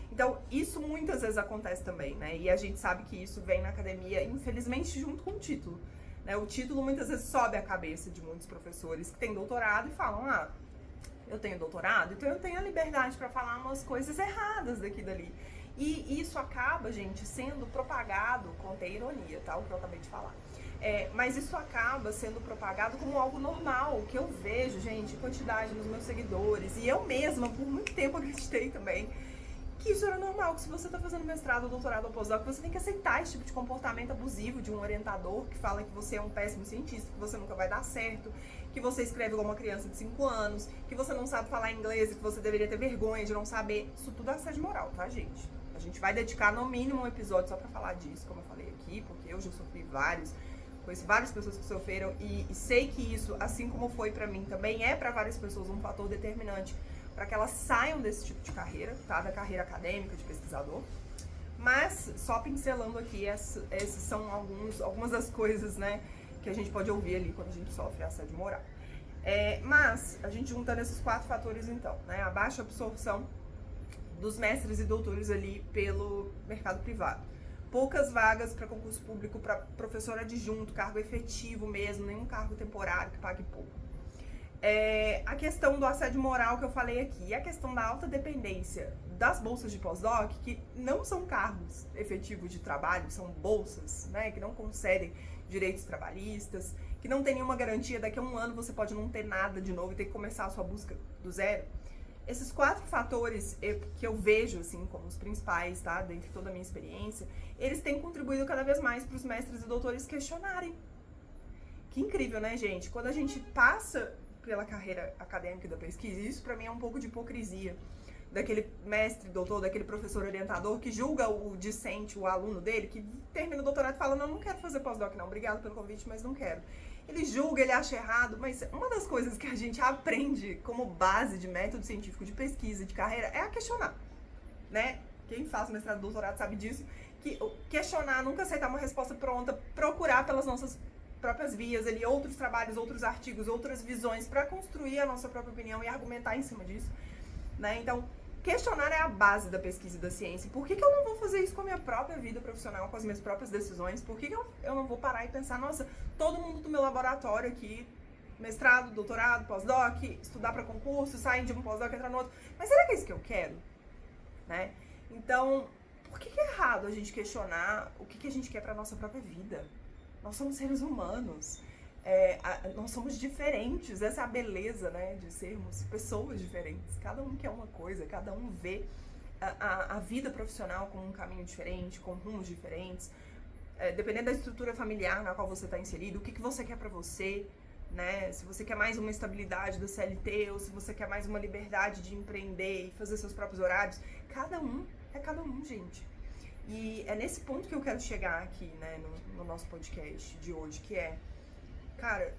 S1: Então, isso muitas vezes acontece também, né? E a gente sabe que isso vem na academia, infelizmente, junto com o título, né? O título muitas vezes sobe a cabeça de muitos professores que têm doutorado e falam, eu tenho doutorado, então eu tenho a liberdade para falar umas coisas erradas daqui e dali. E isso acaba, gente, sendo propagado, contém ironia, tá? O que eu acabei de falar. Mas isso acaba sendo propagado como algo normal, que eu vejo, gente, quantidade nos meus seguidores, e eu mesma, por muito tempo, acreditei também, que isso era normal, que se você tá fazendo mestrado, doutorado ou pós-doc, você tem que aceitar esse tipo de comportamento abusivo de um orientador que fala que você é um péssimo cientista, que você nunca vai dar certo, que você escreve como uma criança de 5 anos, que você não sabe falar inglês, que você deveria ter vergonha de não saber. Isso tudo é assédio moral, tá, gente? A gente vai dedicar no mínimo um episódio só pra falar disso, como eu falei aqui, porque eu já sofri vários, conheço várias pessoas que sofreram e sei que isso, assim como foi pra mim, também é pra várias pessoas um fator determinante para que elas saiam desse tipo de carreira, tá? Da carreira acadêmica, de pesquisador. Mas, só pincelando aqui, esses são algumas das coisas, né, que a gente pode ouvir ali quando a gente sofre assédio moral. Mas, a gente juntando esses 4 fatores, então, né, a baixa absorção dos mestres e doutores ali pelo mercado privado. Poucas vagas para concurso público para professor adjunto, cargo efetivo mesmo, nenhum cargo temporário que pague pouco. A questão do assédio moral que eu falei aqui, e a questão da alta dependência das bolsas de pós-doc, que não são cargos efetivos de trabalho, são bolsas, né, que não concedem direitos trabalhistas, que não tem nenhuma garantia, daqui a um ano você pode não ter nada de novo e ter que começar a sua busca do zero. Esses 4 fatores que eu vejo, assim, como os principais, tá, dentro de toda a minha experiência, eles têm contribuído cada vez mais para os mestres e doutores questionarem. Que incrível, né, gente? Quando a gente passa pela carreira acadêmica da pesquisa, isso pra mim é um pouco de hipocrisia daquele mestre, doutor, daquele professor orientador que julga o discente, o aluno dele, que termina o doutorado e fala, não quero fazer pós-doc não, obrigado pelo convite, mas não quero. ele julga, ele acha errado, mas uma das coisas que a gente aprende como base de método científico de pesquisa, de carreira, é a questionar, né? Quem faz mestrado e doutorado sabe disso, que questionar, nunca aceitar uma resposta pronta, procurar pelas nossas próprias vias ali, outros trabalhos, outros artigos, outras visões para construir a nossa própria opinião e argumentar em cima disso, né? Então, questionar é a base da pesquisa e da ciência. Por que eu não vou fazer isso com a minha própria vida profissional, com as minhas próprias decisões? Por que eu não vou parar e pensar, nossa, todo mundo do meu laboratório aqui, mestrado, doutorado, pós-doc, estudar para concurso, sair de um pós-doc e entrar no outro, mas será que é isso que eu quero? Né? Então, por que é errado a gente questionar o que a gente quer para nossa própria vida? Nós somos seres humanos, nós somos diferentes, essa é a beleza, né, de sermos pessoas diferentes. Cada um quer uma coisa, cada um vê a vida profissional com um caminho diferente, com rumos diferentes, dependendo da estrutura familiar na qual você está inserido, o que você quer para você, né? Se você quer mais uma estabilidade do CLT ou se você quer mais uma liberdade de empreender e fazer seus próprios horários, cada um é cada um, gente. E é nesse ponto que eu quero chegar aqui, né, no nosso podcast de hoje, que cara,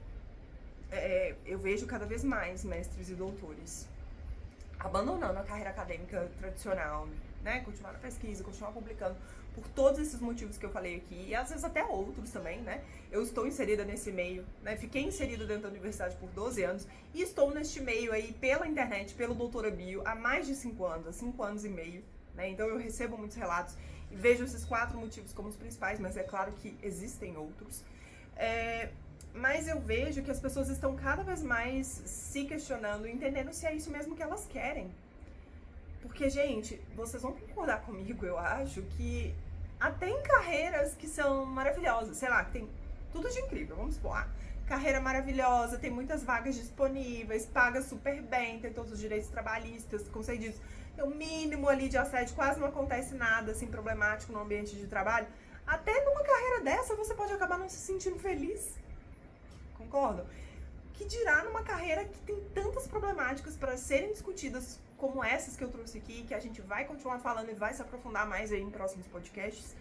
S1: eu vejo cada vez mais mestres e doutores abandonando a carreira acadêmica tradicional, né, continuar na pesquisa, continuar publicando, por todos esses motivos que eu falei aqui, e às vezes até outros também, né, eu estou inserida nesse meio, né, fiquei inserida dentro da universidade por 12 anos, e estou neste meio aí pela internet, pelo Doutora Bio, há mais de 5 anos, há 5 anos e meio, né, então eu recebo muitos relatos, e vejo esses 4 motivos como os principais, mas é claro que existem outros. Mas eu vejo que as pessoas estão cada vez mais se questionando, entendendo se é isso mesmo que elas querem. Porque, gente, vocês vão concordar comigo, eu acho, que até em carreiras que são maravilhosas, sei lá, que tem tudo de incrível, vamos supor, carreira maravilhosa, tem muitas vagas disponíveis, paga super bem, tem todos os direitos trabalhistas, como você diz, tem o mínimo ali de assédio, quase não acontece nada assim problemático no ambiente de trabalho. Até numa carreira dessa você pode acabar não se sentindo feliz. Concordam? Que dirá numa carreira que tem tantas problemáticas para serem discutidas como essas que eu trouxe aqui, que a gente vai continuar falando e vai se aprofundar mais aí em próximos podcasts,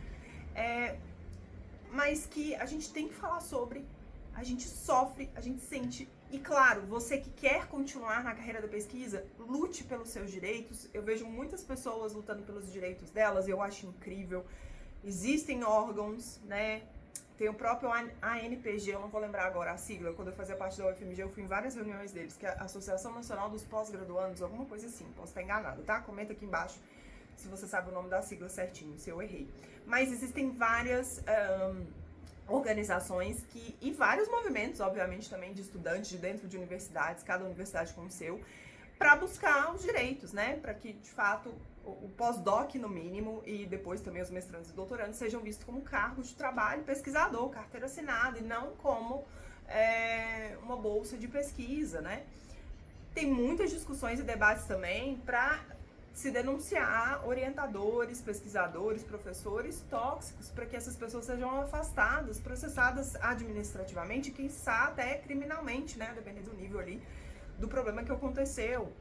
S1: mas que a gente tem que falar sobre, a gente sofre, a gente sente. E claro, você que quer continuar na carreira da pesquisa, lute pelos seus direitos. Eu vejo muitas pessoas lutando pelos direitos delas, eu acho incrível. Existem órgãos, né? Tem o próprio ANPG, eu não vou lembrar agora a sigla, quando eu fazia parte da UFMG, eu fui em várias reuniões deles, que é a Associação Nacional dos Pós-Graduandos, alguma coisa assim, posso estar enganada, tá? Comenta aqui embaixo se você sabe o nome da sigla certinho, se eu errei. Mas existem várias organizações e vários movimentos, obviamente, também de estudantes de dentro de universidades, cada universidade com o seu, para buscar os direitos, né? Para que, de fato, o pós-doc, no mínimo, e depois também os mestrandos e doutorandos sejam vistos como cargos de trabalho, pesquisador, carteira assinada, e não como uma bolsa de pesquisa, né? Tem muitas discussões e debates também para se denunciar orientadores, pesquisadores, professores tóxicos, para que essas pessoas sejam afastadas, processadas administrativamente, quem sabe até criminalmente, né? Dependendo do nível ali do problema que aconteceu.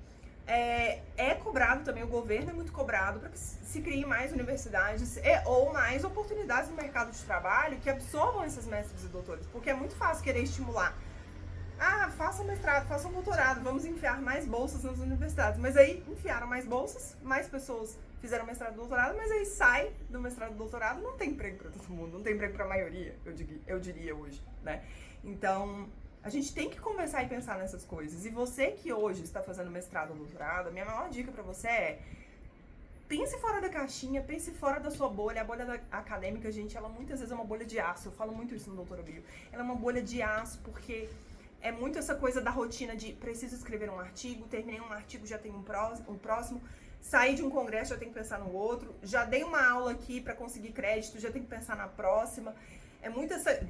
S1: É cobrado também, o governo é muito cobrado para que se criem mais universidades ou mais oportunidades no mercado de trabalho que absorvam esses mestres e doutores, porque é muito fácil querer estimular. Faça um mestrado, faça um doutorado, vamos enfiar mais bolsas nas universidades. Mas aí enfiaram mais bolsas, mais pessoas fizeram mestrado e doutorado, mas aí sai do mestrado e doutorado, não tem emprego para todo mundo, não tem emprego para a maioria, eu diria hoje, né? Então, a gente tem que conversar e pensar nessas coisas. E você que hoje está fazendo mestrado ou doutorado, a minha maior dica para você é: pense fora da caixinha, pense fora da sua bolha. A bolha acadêmica, gente, ela muitas vezes é uma bolha de aço. Eu falo muito isso no Doutora Bio. Ela é uma bolha de aço porque é muito essa coisa da rotina de preciso escrever um artigo, terminei um artigo, já tem um próximo, saí de um congresso, já tem que pensar no outro, já dei uma aula aqui para conseguir crédito, já tem que pensar na próxima.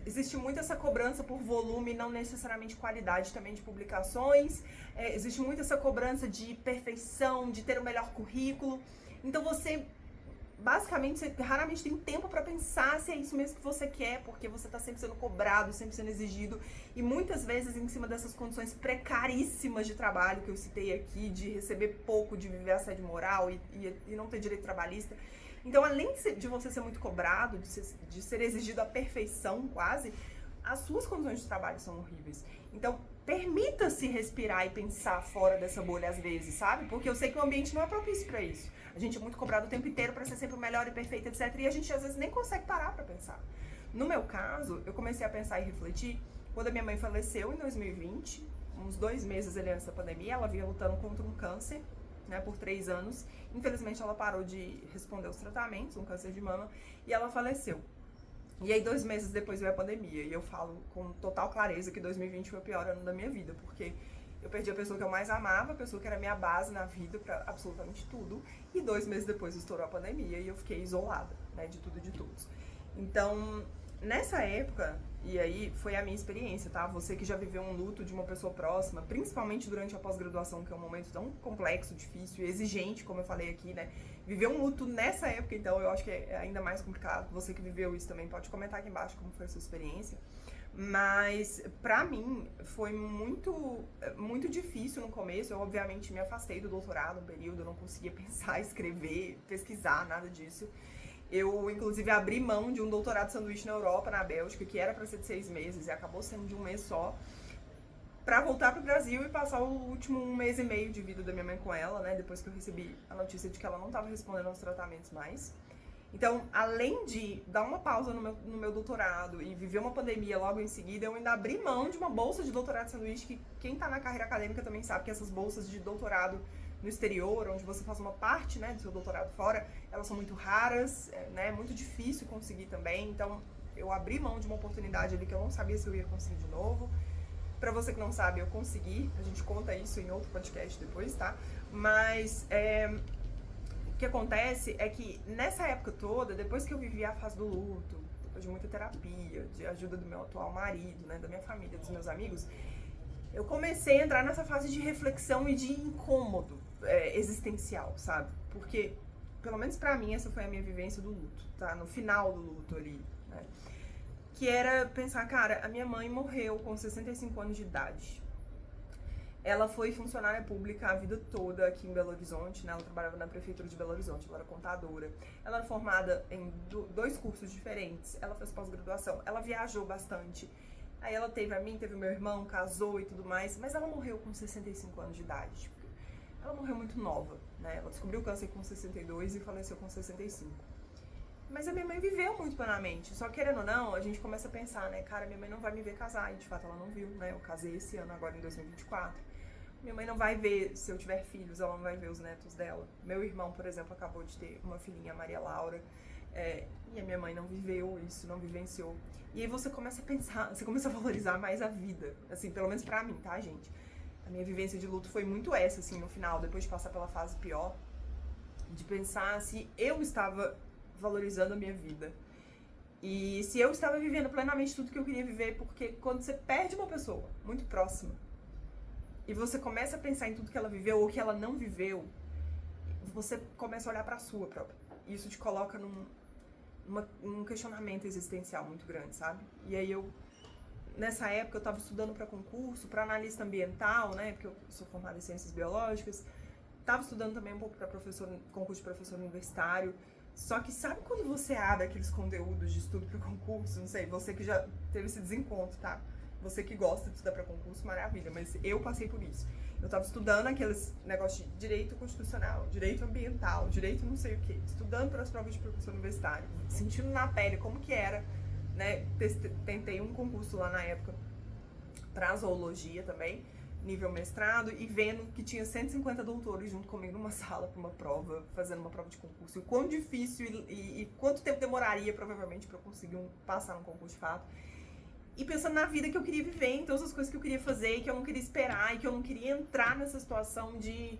S1: Existe muito essa cobrança por volume, não necessariamente qualidade também de publicações. Existe muito essa cobrança de perfeição, de ter o melhor currículo. Então basicamente, você raramente tem tempo para pensar se é isso mesmo que você quer, porque você está sempre sendo cobrado, sempre sendo exigido, e muitas vezes em cima dessas condições precaríssimas de trabalho que eu citei aqui, de receber pouco, de viver assédio moral e não ter direito trabalhista. Então, além de você ser muito cobrado, de ser exigido à perfeição quase, as suas condições de trabalho são horríveis. Então, permita-se respirar e pensar fora dessa bolha às vezes, sabe? Porque eu sei que o ambiente não é propício para isso. A gente é muito cobrado o tempo inteiro para ser sempre o melhor e perfeito, etc. E a gente às vezes nem consegue parar para pensar. No meu caso, eu comecei a pensar e refletir quando a minha mãe faleceu em 2020, uns 2 meses ali antes da pandemia. Ela vinha lutando contra um câncer, né, por 3 anos. Infelizmente, ela parou de responder os tratamentos, um câncer de mama, e ela faleceu. E aí, 2 meses depois veio a pandemia. E eu falo com total clareza que 2020 foi o pior ano da minha vida, porque eu perdi a pessoa que eu mais amava, a pessoa que era minha base na vida pra absolutamente tudo. E 2 meses depois estourou a pandemia e eu fiquei isolada, né, de tudo e de todos. Então, nessa época, e aí foi a minha experiência, tá? Você que já viveu um luto de uma pessoa próxima, principalmente durante a pós-graduação, que é um momento tão complexo, difícil e exigente, como eu falei aqui, né? Viver um luto nessa época, então, eu acho que é ainda mais complicado. Você que viveu isso também pode comentar aqui embaixo como foi a sua experiência. Mas, pra mim, foi muito difícil no começo. Eu, obviamente, me afastei do doutorado um período, eu não conseguia pensar, escrever, pesquisar, nada disso. Eu, inclusive, abri mão de um doutorado de sanduíche na Europa, na Bélgica, que era para ser de 6 meses e acabou sendo de 1 mês só, para voltar pro Brasil e passar o último 1 mês e meio de vida da minha mãe com ela, né? Depois que eu recebi a notícia de que ela não estava respondendo aos tratamentos mais. Então, além de dar uma pausa no meu doutorado e viver uma pandemia logo em seguida, eu ainda abri mão de uma bolsa de doutorado de sanduíche, que quem tá na carreira acadêmica também sabe que essas bolsas de doutorado no exterior, onde você faz uma parte, né, do seu doutorado fora, elas são muito raras, né, muito difícil conseguir também. Então, eu abri mão de uma oportunidade ali que eu não sabia se eu ia conseguir de novo. Pra você que não sabe, eu consegui, a gente conta isso em outro podcast depois, tá? Mas, o que acontece é que nessa época toda, depois que eu vivi a fase do luto, depois de muita terapia, de ajuda do meu atual marido, né, da minha família, dos meus amigos, eu comecei a entrar nessa fase de reflexão e de incômodo existencial, sabe? Porque, pelo menos pra mim, essa foi a minha vivência do luto, tá? No final do luto ali, né? Que era pensar, cara, a minha mãe morreu com 65 anos de idade. Ela foi funcionária pública a vida toda aqui em Belo Horizonte, né? Ela trabalhava na prefeitura de Belo Horizonte, ela era contadora. Ela era formada em 2 cursos diferentes, ela fez pós-graduação, ela viajou bastante. Aí ela teve a mim, teve o meu irmão, casou e tudo mais, mas ela morreu com 65 anos de idade. Ela morreu muito nova, né? Ela descobriu o câncer com 62 e faleceu com 65. Mas a minha mãe viveu muito plenamente. Só querendo ou não, a gente começa a pensar, né? Cara, minha mãe não vai me ver casar. E de fato ela não viu, né? Eu casei esse ano, agora em 2024. Minha mãe não vai ver, se eu tiver filhos, ela não vai ver os netos dela. Meu irmão, por exemplo, acabou de ter uma filhinha, a Maria Laura. E a minha mãe não viveu isso, não vivenciou. E aí você começa a pensar, você começa a valorizar mais a vida. Assim, pelo menos pra mim, tá, gente? A minha vivência de luto foi muito essa, assim, no final, depois de passar pela fase pior. De pensar se eu estava valorizando a minha vida. E se eu estava vivendo plenamente tudo que eu queria viver, porque quando você perde uma pessoa muito próxima e você começa a pensar em tudo que ela viveu ou que ela não viveu, você começa a olhar pra sua própria. E isso te coloca num questionamento existencial muito grande, sabe? E aí nessa época eu tava estudando pra concurso, pra analista ambiental, né? Porque eu sou formada em ciências biológicas. Tava estudando também um pouco pra concurso de professor universitário. Só que sabe quando você abre aqueles conteúdos de estudo para concurso? Não sei, você que já teve esse desencontro, tá? Você que gosta de estudar para concurso, maravilha, mas eu passei por isso. Eu tava estudando aqueles negócios de direito constitucional, direito ambiental, direito não sei o quê, estudando para as provas de professor universitário, sentindo na pele como que era, né? Tentei um concurso lá na época para zoologia também, nível mestrado, e vendo que tinha 150 doutores junto comigo numa sala para uma prova, fazendo uma prova de concurso, e o quão difícil e quanto tempo demoraria provavelmente para eu conseguir passar num concurso de fato, e pensando na vida que eu queria viver, em todas as coisas que eu queria fazer, que eu não queria esperar, e que eu não queria entrar nessa situação de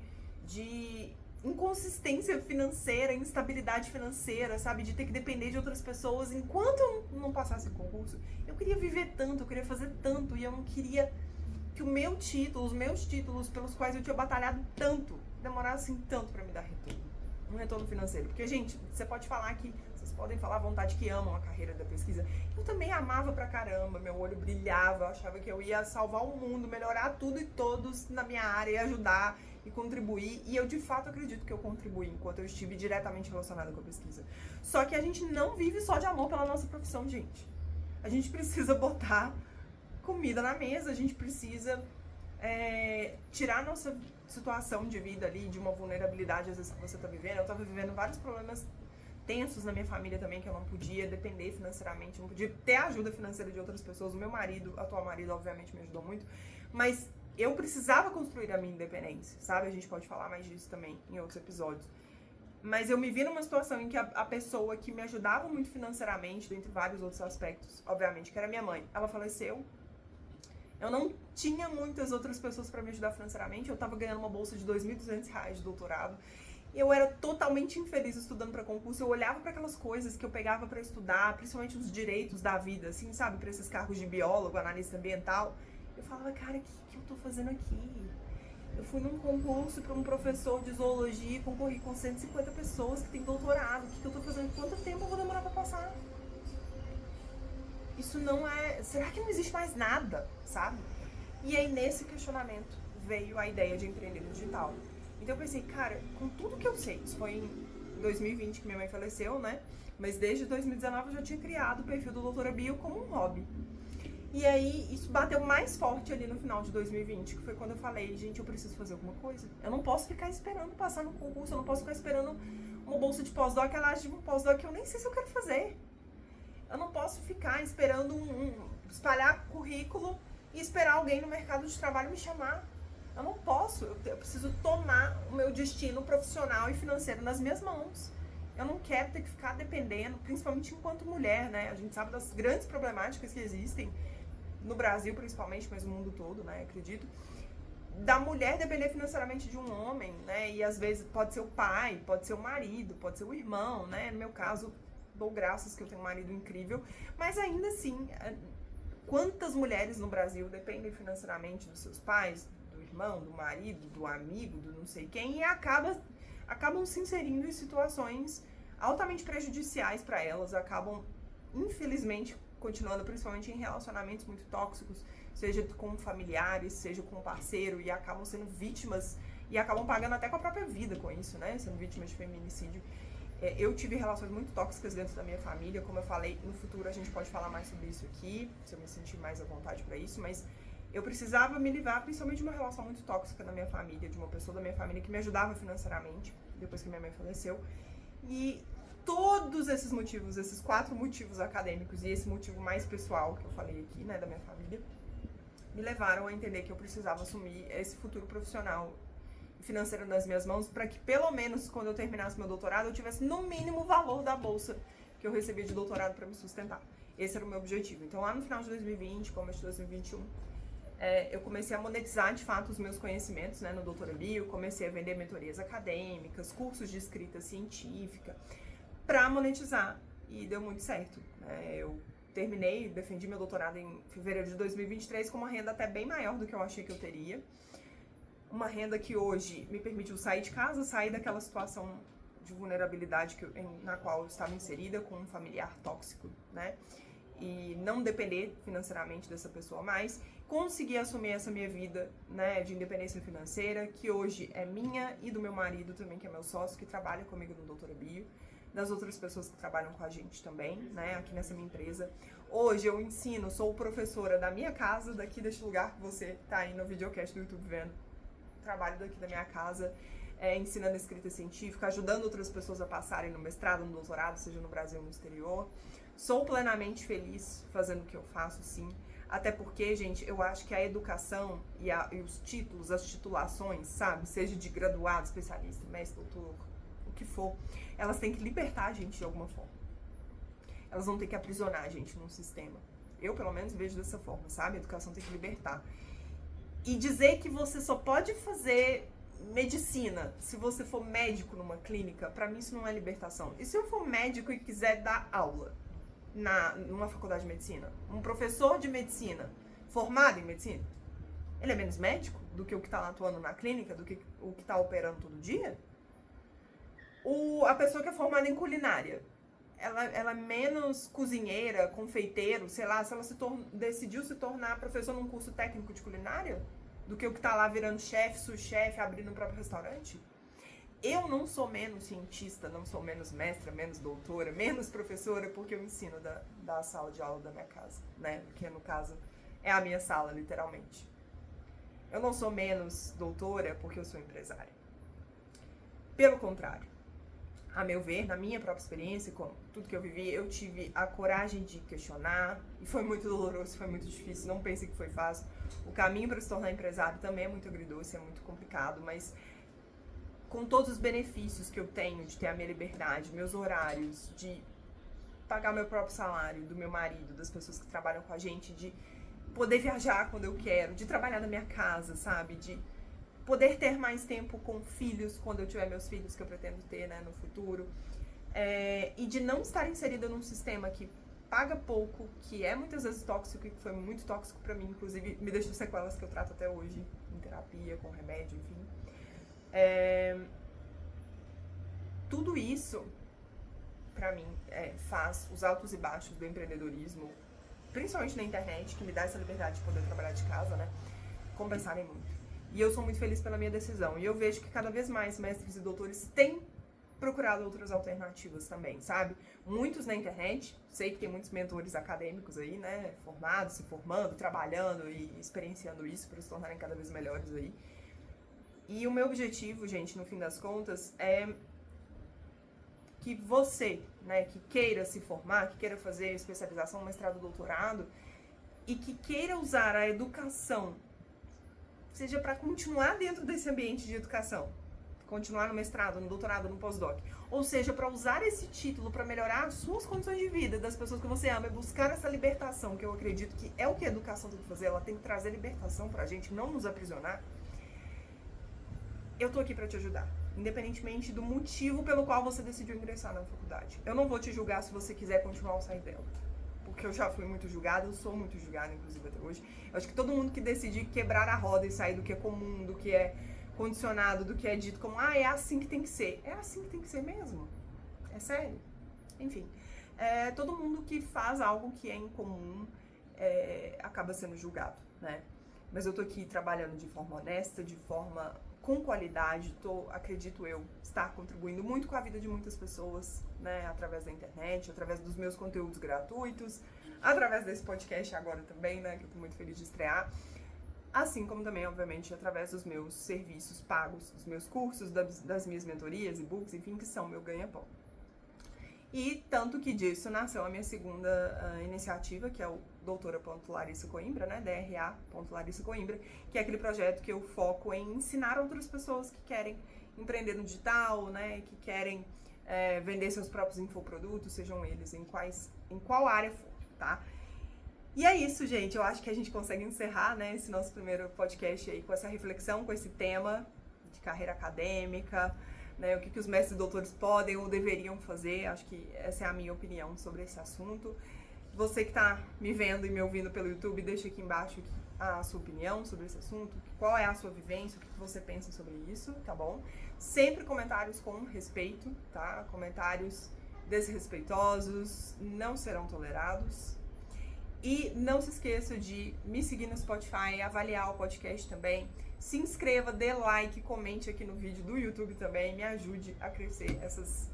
S1: inconsistência financeira, instabilidade financeira, sabe, de ter que depender de outras pessoas enquanto eu não passasse o concurso. Eu queria viver tanto, eu queria fazer tanto, e eu não queria que os meus títulos pelos quais eu tinha batalhado tanto, demorassem tanto pra me dar retorno. Um retorno financeiro. Porque, gente, você pode falar que, vocês podem falar à vontade que amam a carreira da pesquisa. Eu também amava pra caramba, meu olho brilhava, eu achava que eu ia salvar o mundo, melhorar tudo e todos na minha área, e ajudar e contribuir. E eu, de fato, acredito que eu contribuí enquanto eu estive diretamente relacionada com a pesquisa. Só que a gente não vive só de amor pela nossa profissão, gente. A gente precisa botar comida na mesa, a gente precisa tirar a nossa situação de vida ali, de uma vulnerabilidade às vezes que você tá vivendo. Eu tava vivendo vários problemas tensos na minha família também, que eu não podia depender financeiramente, não podia ter ajuda financeira de outras pessoas. O meu marido, atual marido, obviamente me ajudou muito, mas eu precisava construir a minha independência, sabe? A gente pode falar mais disso também em outros episódios. Mas eu me vi numa situação em que a pessoa que me ajudava muito financeiramente, dentre vários outros aspectos, obviamente, que era minha mãe, ela faleceu. Eu não tinha muitas outras pessoas para me ajudar financeiramente. Eu tava ganhando uma bolsa de R$2.200 de doutorado. Eu era totalmente infeliz estudando para concurso. Eu olhava para aquelas coisas que eu pegava para estudar, principalmente os direitos da vida, assim, sabe? Para esses cargos de biólogo, analista ambiental. Eu falava, cara, o que eu tô fazendo aqui? Eu fui num concurso para um professor de zoologia e concorri com 150 pessoas que tem doutorado. O que eu tô fazendo? Quanto tempo eu vou demorar para passar? Isso não é... Será que não existe mais nada, sabe? E aí, nesse questionamento, veio a ideia de empreender no digital. Então eu pensei, cara, com tudo que eu sei, isso foi em 2020 que minha mãe faleceu, né? Mas desde 2019 eu já tinha criado o perfil do Doutora Bio como um hobby. E aí, isso bateu mais forte ali no final de 2020, que foi quando eu falei, gente, eu preciso fazer alguma coisa. Eu não posso ficar esperando passar no concurso, eu não posso ficar esperando uma bolsa de pós-doc, ela acha de um pós-doc que eu nem sei se eu quero fazer. Eu não posso ficar esperando espalhar currículo e esperar alguém no mercado de trabalho me chamar. Eu não posso, eu preciso tomar o meu destino profissional e financeiro nas minhas mãos. Eu não quero ter que ficar dependendo, principalmente enquanto mulher, né? A gente sabe das grandes problemáticas que existem no Brasil, principalmente, mas no mundo todo, né? Acredito. Da mulher depender financeiramente de um homem, né? E às vezes pode ser o pai, pode ser o marido, pode ser o irmão, né? No meu caso, dou graças que eu tenho um marido incrível, mas ainda assim, quantas mulheres no Brasil dependem financeiramente dos seus pais, do irmão, do marido, do amigo, do não sei quem, e acabam se inserindo em situações altamente prejudiciais para elas, acabam, infelizmente, continuando principalmente em relacionamentos muito tóxicos, seja com familiares, seja com parceiro, e acabam sendo vítimas, e acabam pagando até com a própria vida com isso, né, sendo vítimas de feminicídio. Eu tive relações muito tóxicas dentro da minha família, como eu falei, no futuro a gente pode falar mais sobre isso aqui, se eu me sentir mais à vontade para isso, mas eu precisava me livrar principalmente de uma relação muito tóxica da minha família, de uma pessoa da minha família que me ajudava financeiramente, depois que minha mãe faleceu. E todos esses motivos, esses 4 motivos acadêmicos e esse motivo mais pessoal que eu falei aqui, né, da minha família, me levaram a entender que eu precisava assumir esse futuro profissional financeiro nas minhas mãos, para que pelo menos quando eu terminasse meu doutorado eu tivesse no mínimo o valor da bolsa que eu recebia de doutorado para me sustentar. Esse era o meu objetivo. Então lá no final de 2020, começo de 2021, eu comecei a monetizar de fato os meus conhecimentos, né, no Doutora Bio, comecei a vender mentorias acadêmicas, cursos de escrita científica, para monetizar, e deu muito certo. Eu terminei, defendi meu doutorado em fevereiro de 2023 com uma renda até bem maior do que eu achei que eu teria. Uma renda que hoje me permitiu sair de casa, sair daquela situação de vulnerabilidade na qual eu estava inserida com um familiar tóxico, né? E não depender financeiramente dessa pessoa mais, conseguir assumir essa minha vida, né, de independência financeira, que hoje é minha e do meu marido também, que é meu sócio, que trabalha comigo no Doutora Bio, das outras pessoas que trabalham com a gente também, né, aqui nessa minha empresa. Hoje eu ensino, sou professora da minha casa, daqui deste lugar que você tá aí no videocast do YouTube vendo. Trabalho daqui da minha casa, ensinando escrita científica, ajudando outras pessoas a passarem no mestrado, no doutorado, seja no Brasil ou no exterior. Sou plenamente feliz fazendo o que eu faço, sim. Até porque, gente, eu acho que a educação e os títulos, as titulações, sabe? Seja de graduado, especialista, mestre, doutor, o que for, elas têm que libertar a gente de alguma forma. Elas vão ter que aprisionar a gente num sistema. Eu, pelo menos, vejo dessa forma, sabe? A educação tem que libertar. E dizer que você só pode fazer medicina se você for médico numa clínica, pra mim isso não é libertação. E se eu for médico e quiser dar aula numa faculdade de medicina? Um professor de medicina formado em medicina, ele é menos médico do que o que tá lá atuando na clínica, do que o que tá operando todo dia? A pessoa que é formada em culinária, ela é menos cozinheira, confeiteiro, sei lá, se ela decidiu se tornar professor num curso técnico de culinária, do que o que tá lá virando chefe, sous-chefe, abrindo o próprio restaurante? eu não sou menos cientista, não sou menos mestra, menos doutora, menos professora, porque eu ensino da sala de aula da minha casa, né? Porque, no caso, é a minha sala, literalmente. Eu não sou menos doutora porque eu sou empresária. Pelo contrário. A meu ver, na minha própria experiência, com tudo que eu vivi, eu tive a coragem de questionar, e foi muito doloroso, foi muito difícil, não pense que foi fácil. O caminho para se tornar empresário também é muito agridoce, é muito complicado, mas com todos os benefícios que eu tenho de ter a minha liberdade, meus horários, de pagar meu próprio salário, do meu marido, das pessoas que trabalham com a gente, de poder viajar quando eu quero, de trabalhar na minha casa, sabe? De poder ter mais tempo com filhos, quando eu tiver meus filhos, que eu pretendo ter, né, no futuro. E de não estar inserida num sistema que paga pouco, que é muitas vezes tóxico e que foi muito tóxico pra mim, inclusive me deixou sequelas que eu trato até hoje, em terapia, com remédio, enfim. Tudo isso, pra mim, faz os altos e baixos do empreendedorismo, principalmente na internet, que me dá essa liberdade de poder trabalhar de casa, né, compensarem muito. E eu sou muito feliz pela minha decisão. E eu vejo que cada vez mais mestres e doutores têm procurado outras alternativas também, sabe? Muitos na internet, sei que tem muitos mentores acadêmicos aí, né, formados, se formando, trabalhando e experienciando isso para se tornarem cada vez melhores aí. E o meu objetivo, gente, no fim das contas, é que você, né, que queira se formar, que queira fazer especialização, mestrado, doutorado, e que queira usar a educação, seja para continuar dentro desse ambiente de educação, continuar no mestrado, no doutorado, no pós-doc, ou seja, para usar esse título para melhorar as suas condições de vida, das pessoas que você ama, e buscar essa libertação, que eu acredito que é o que a educação tem que fazer, ela tem que trazer libertação pra gente, não nos aprisionar. Eu tô aqui para te ajudar, independentemente do motivo pelo qual você decidiu ingressar na faculdade. Eu não vou te julgar se você quiser continuar ou sair dela, porque eu já fui muito julgada, eu sou muito julgada, inclusive, até hoje. Eu acho que todo mundo que decidir quebrar a roda e sair do que é comum, do que é condicionado, do que é dito como, é assim que tem que ser. É assim que tem que ser mesmo. É sério. Enfim, todo mundo que faz algo que é incomum acaba sendo julgado, né? Mas eu tô aqui trabalhando de forma honesta, de forma com qualidade, acredito eu, estar contribuindo muito com a vida de muitas pessoas, né, através da internet, através dos meus conteúdos gratuitos, através desse podcast agora também, né, que eu tô muito feliz de estrear, assim como também, obviamente, através dos meus serviços pagos, dos meus cursos, das minhas mentorias, e-books, enfim, que são meu ganha-pão. E tanto que disso nasceu a minha segunda iniciativa, que é o doutora.Larissa Coimbra, né, DRA.Larissa Coimbra, que é aquele projeto que eu foco em ensinar outras pessoas que querem empreender no digital, né, que querem vender seus próprios infoprodutos, sejam eles em qual área for, tá? E é isso, gente, eu acho que a gente consegue encerrar, né, esse nosso primeiro podcast aí com essa reflexão, com esse tema de carreira acadêmica, né, o que os mestres e doutores podem ou deveriam fazer. Acho que essa é a minha opinião sobre esse assunto. Você que está me vendo e me ouvindo pelo YouTube, deixa aqui embaixo a sua opinião sobre esse assunto, qual é a sua vivência, o que você pensa sobre isso, tá bom? Sempre comentários com respeito, tá? Comentários desrespeitosos não serão tolerados. E não se esqueça de me seguir no Spotify, avaliar o podcast também. Se inscreva, dê like, comente aqui no vídeo do YouTube também, me ajude a crescer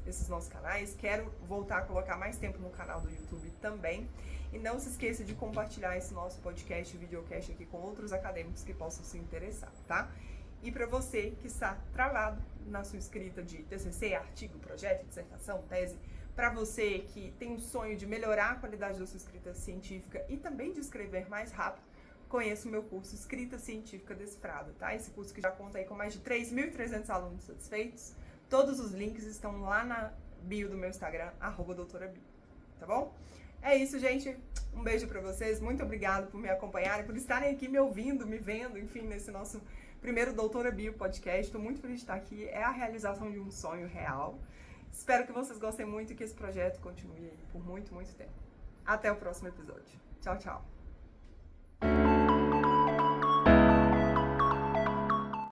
S1: esses nossos canais. Quero voltar a colocar mais tempo no canal do YouTube também. E não se esqueça de compartilhar esse nosso podcast, videocast aqui com outros acadêmicos que possam se interessar, tá? E para você que está travado na sua escrita de TCC, artigo, projeto, dissertação, tese, para você que tem o sonho de melhorar a qualidade da sua escrita científica e também de escrever mais rápido, conheça o meu curso Escrita Científica Decifrada, tá? Esse curso que já conta aí com mais de 3.300 alunos satisfeitos. Todos os links estão lá na bio do meu Instagram, @doutorabio, tá bom? É isso, gente. Um beijo pra vocês. Muito obrigada por me acompanharem, por estarem aqui me ouvindo, me vendo, enfim, nesse nosso primeiro Doutora Bio podcast. Estou muito feliz de estar aqui. É a realização de um sonho real. Espero que vocês gostem muito e que esse projeto continue aí por muito, muito tempo. Até o próximo episódio. Tchau, tchau.